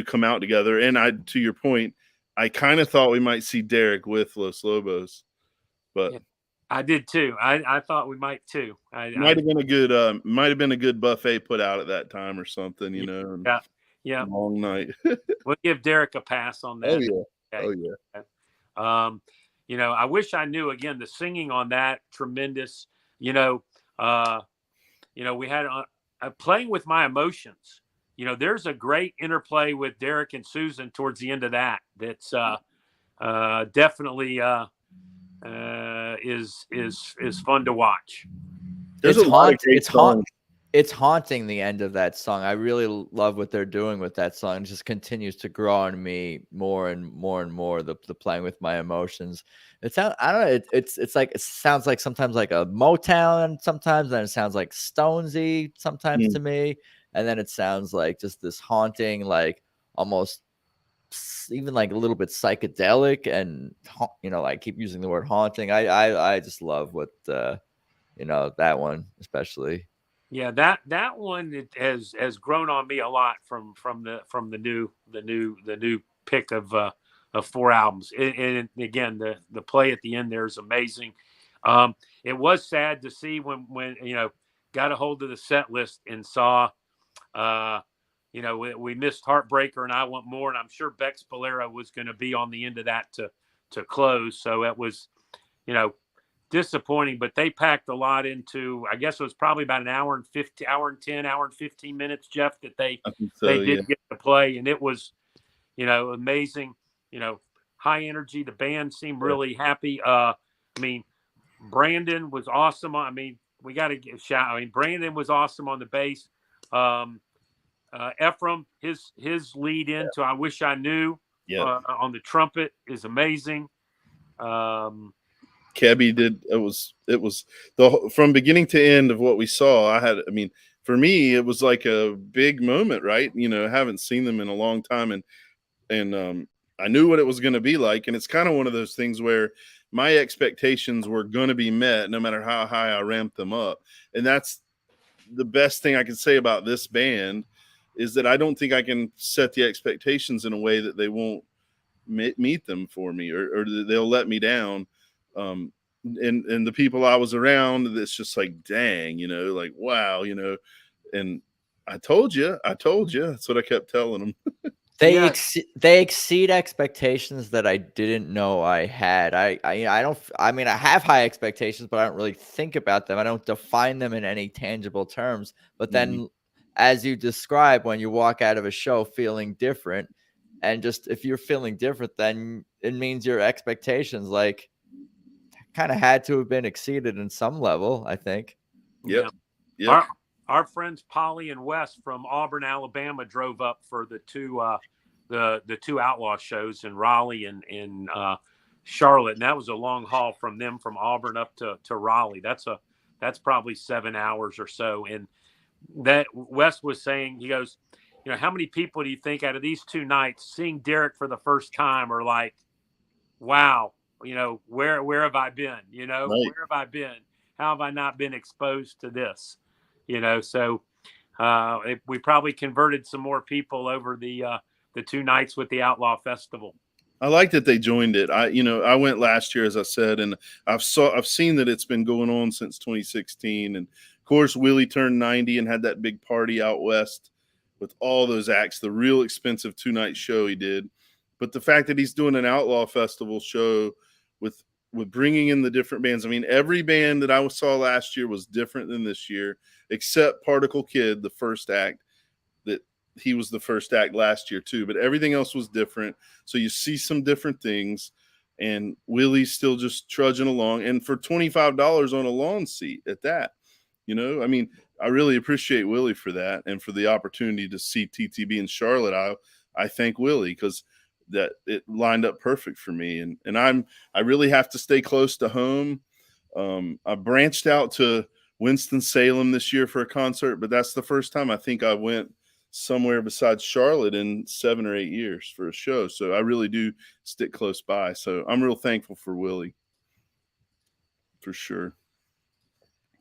come out together. And to your point, I kind of thought we might see Derek with Los Lobos, but I did too. I thought we might too. Might have been a good buffet put out at that time or something, you know. Yeah. Long night. We'll give Derek a pass on that. Oh yeah. I wish I knew. Again, the singing on that, tremendous. We had Playing with My Emotions. There's a great interplay with Derek and Susan towards the end of that. That's definitely is fun to watch. It's haunting, the end of that song. I really love what they're doing with that song. It just continues to grow on me more and more and more. The Playing with My Emotions. I don't know. It's like, it sounds like sometimes like a Motown, sometimes then it sounds like Stonesy sometimes to me, and then it sounds like just this haunting, like almost even like a little bit psychedelic, and like keep using the word haunting. I just love what that one especially. Yeah, that one has grown on me a lot from the new pick of 4 albums. And again, the play at the end there is amazing. It was sad to see when got a hold of the set list and saw we missed Heartbreaker and I Want More, and I'm sure Bex Bolero was going to be on the end of that to close. So it was disappointing, but they packed a lot into, I guess it was probably about an hour and 15 minutes, Jeff, that they did get to play. And it was, amazing, high energy. The band seemed really happy. Brandon was awesome. We got to give a shout. Brandon was awesome on the bass. Ephraim, his lead into I Wish I Knew on the trumpet is amazing. Kebby did. It was from beginning to end of what we saw. For me, it was like a big moment, right? I haven't seen them in a long time, and I knew what it was going to be like. And it's kind of one of those things where my expectations were going to be met no matter how high I ramped them up. And that's the best thing I can say about this band, is that I don't think I can set the expectations in a way that they won't meet them for me, or they'll let me down. And the people I was around, it's just like, dang, like, wow, and I told you, that's what I kept telling them. They exceed expectations that I didn't know I had. I have high expectations, but I don't really think about them. I don't define them in any tangible terms. But then, as you describe, when you walk out of a show feeling different, and just if you're feeling different, then it means your expectations kind of had to have been exceeded in some level, I think. Yep. Yeah. Yep. Our friends Polly and Wes from Auburn, Alabama, drove up for the two Outlaw shows in Raleigh and in Charlotte, and that was a long haul from them from Auburn up to Raleigh. That's probably 7 hours or so. And that Wes was saying, he goes, how many people do you think out of these 2 nights seeing Derek for the first time are like, wow, where have I been? Right. Where have I been? How have I not been exposed to this? So we probably converted some more people over the 2 nights with the Outlaw Festival. I like that they joined it. I went last year, as I said, and I've seen that it's been going on since 2016. And of course, Willie turned 90 and had that big party out west with all those acts, the real expensive 2-night show he did. But the fact that he's doing an Outlaw Festival show with bringing in the different bands. I mean, every band that I saw last year was different than this year, except Particle Kid, the first act. He was the first act last year too, but everything else was different. So you see some different things, and Willie's still just trudging along. And for $25 on a lawn seat at that, I mean, I really appreciate Willie for that, and for the opportunity to see TTB in Charlotte. I thank Willie, because that it lined up perfect for me. And I really have to stay close to home. I branched out to Winston-Salem this year for a concert, but that's the first time I think I went somewhere besides Charlotte in 7 or 8 years for a show. So I really do stick close by. So I'm real thankful for Willie, for sure.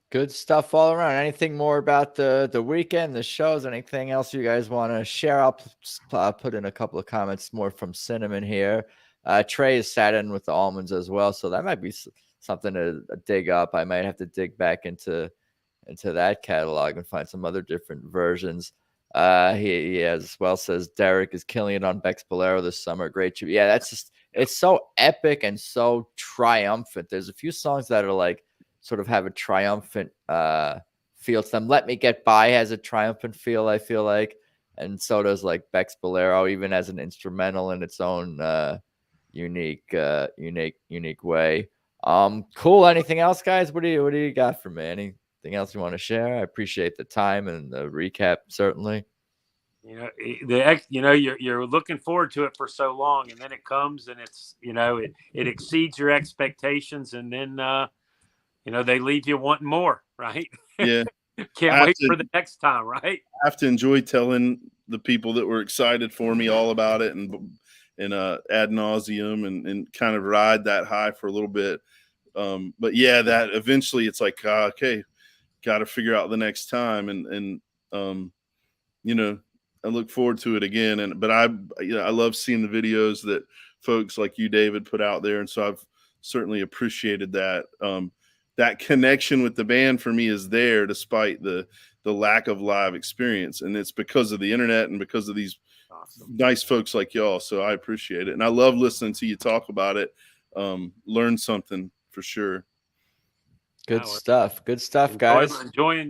Good stuff all around. Anything more about the weekend, the shows, anything else you guys want to share? I'll put in a couple of comments more from Cinnamon here. Trey has sat in with the Almonds as well, so that might be something to dig up. I might have to dig back into that catalog and find some other different versions. He as well says Derek is killing it on Bex Bolero this summer. Great tribute. Yeah, that's just, it's so epic and so triumphant. There's a few songs that are like sort of have a triumphant feel to them. Let Me Get By has a triumphant feel, I feel like, and so does like Bex Bolero, even as an instrumental in its own unique way. Cool. Anything else, guys? What do you got for me? Anything else you want to share? I appreciate the time and the recap, certainly. You're looking forward to it for so long, and then it comes and it's, it exceeds your expectations, and then they leave you wanting more, right? Yeah. Can't wait for the next time, right? I have to enjoy telling the people that were excited for me all about it and ad nauseum and kind of ride that high for a little bit. But yeah, that eventually it's like, okay, got to figure out the next time. And I look forward to it again. But I love seeing the videos that folks like you, David, put out there. And so I've certainly appreciated that. That connection with the band for me is there despite the lack of live experience. And it's because of the internet and because of these nice folks like y'all. So I appreciate it. And I love listening to you talk about it. Learn something for sure. Good stuff, guys.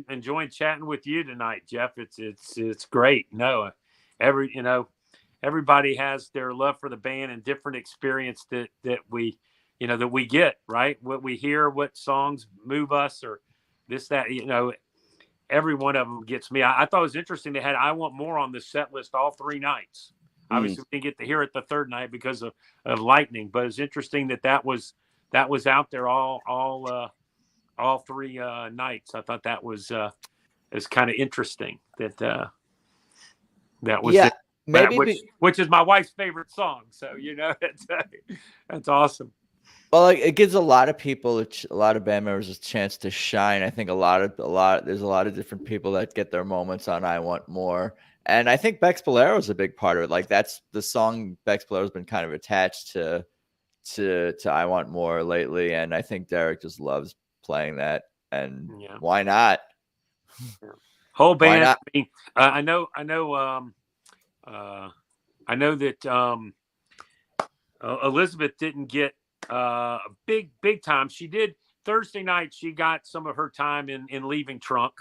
Enjoying chatting with you tonight, Jeff. It's great. Everybody has their love for the band and different experience that we get, right? What we hear, what songs move us, or this, that, every one of them gets me. I thought it was interesting. They had I Want More on the set list all 3 nights. Obviously, we didn't get to hear it the third night because of lightning, but it's interesting that was out there all 3 nights. I thought that was kind of interesting that was it. Maybe which is my wife's favorite song. So that's awesome. Well, it gives a lot of people, a lot of band members, a chance to shine. I think there's a lot of different people that get their moments on I Want More, and I think Bex Bolero is a big part of it. Like that's the song Bex Bolero has been kind of attached to I Want More lately, and I think Derek just loves playing that, and why not? Whole band. I mean, I know that Elizabeth didn't get big time. She did Thursday night. She got some of her time in Leaving Trunk.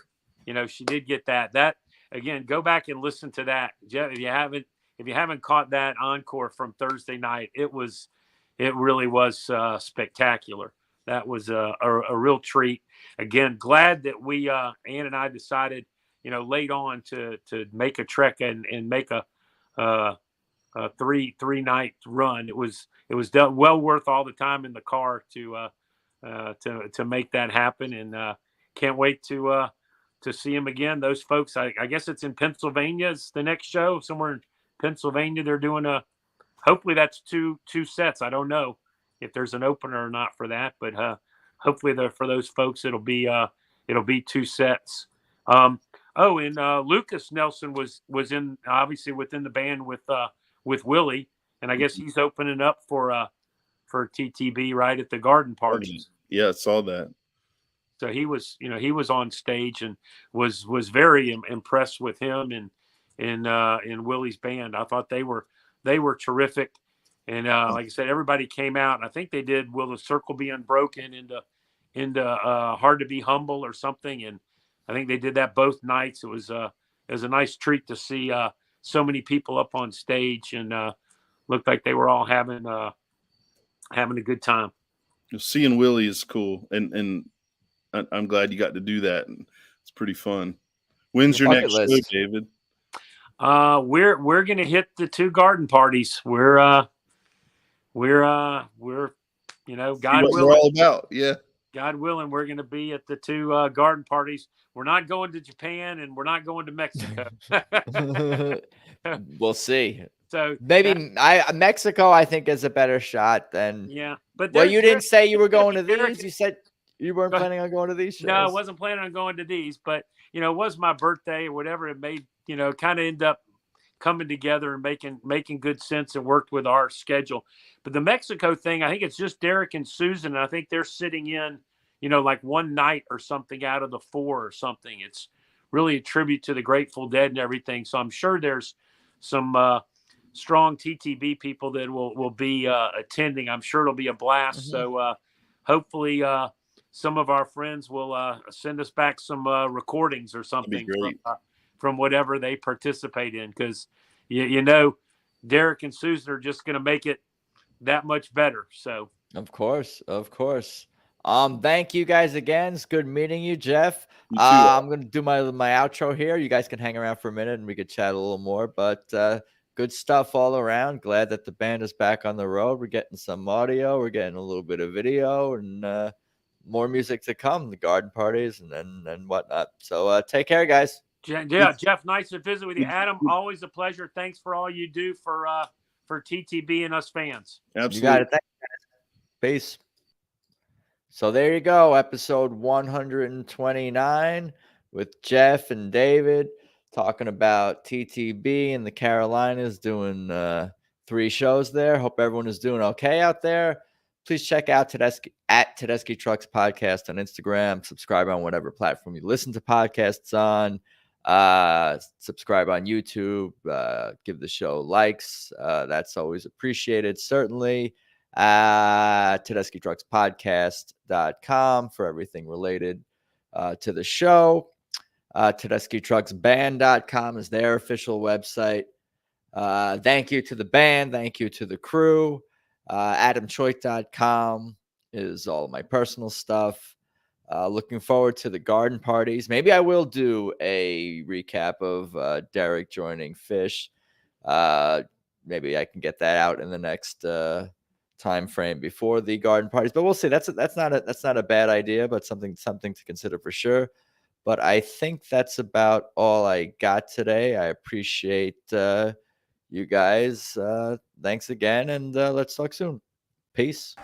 She did get that again. Go back and listen to that, Jeff, if you haven't caught that encore from Thursday night. It really was spectacular. that was a real treat. Again, glad that we Ann and I decided, late on to make a trek and make a three night run. It was done well worth all the time in the car to make that happen, and can't wait to see them again. Those folks, I guess it's in Pennsylvania. It's the next show somewhere in Pennsylvania. They're doing hopefully that's two sets. I don't know if there's an opener or not for that, but hopefully for those folks it'll be 2 sets. And Lucas Nelson was in, obviously, within the band with Willie, and I guess he's opening up for TTB right at the garden parties. Yeah, I saw that. So he was on stage and was very impressed with him and Willie's band. I thought they were terrific. And like I said, everybody came out, and I think they did "Will the Circle Be Unbroken" into "Hard to Be Humble" or something. And I think they did that both nights. It was a nice treat to see so many people up on stage, and looked like they were all having a good time. Seeing Willie is cool, and I'm glad you got to do that. And it's pretty fun. When's your next show, David? We're gonna hit the 2 garden parties. We're God willing. We're all about, yeah. God willing, we're going to be at the 2 garden parties. We're not going to Japan, and we're not going to Mexico. We'll see. So maybe Mexico, I think, is a better shot than. Yeah, but you didn't say you were going to these. You said you weren't planning on going to these shows. No, I wasn't planning on going to these, but it was my birthday or whatever. It made kind of end up coming together and making good sense, and worked with our schedule. But the Mexico thing, I think it's just Derek and Susan. And I think they're sitting in, like one night or something out of the 4 or something. It's really a tribute to the Grateful Dead and everything. So I'm sure there's some strong TTB people that will be attending. I'm sure it'll be a blast. Mm-hmm. So hopefully some of our friends will send us back some recordings or something from whatever they participate in, because Derek and Susan are just going to make it that much better. So of course. Thank you guys again. It's good meeting you, Jeff. I'm going to do my outro here. You guys can hang around for a minute and we could chat a little more, but good stuff all around. Glad that the band is back on the road. We're getting some audio, we're getting a little bit of video, and more music to come, the garden parties and whatnot. So take care, guys. Yeah, Jeff, nice to visit with you. Adam, always a pleasure. Thanks for all you do for TTB and us fans. Absolutely. You got it. Thanks, guys. Peace. So there you go, episode 129 with Jeff and David talking about TTB in the Carolinas, doing 3 shows there. Hope everyone is doing okay out there. Please check out Tedeschi Trucks Podcast on Instagram. Subscribe on whatever platform you listen to podcasts on. Subscribe on YouTube. Give the show likes. That's always appreciated, certainly. Tedeschi Trucks Podcast.com for everything related to the show. Tedeschi Trucks Band.com is their official website. Thank you to the band. Thank you to the crew. AdamChoit.com is all my personal stuff. Looking forward to the garden parties. Maybe I will do a recap of Derek joining Fish. Maybe I can get that out in the next time frame before the garden parties, but we'll see. That's not a bad idea, but something to consider for sure. But I think that's about all I got today. I appreciate you guys. Thanks again, and let's talk soon. Peace.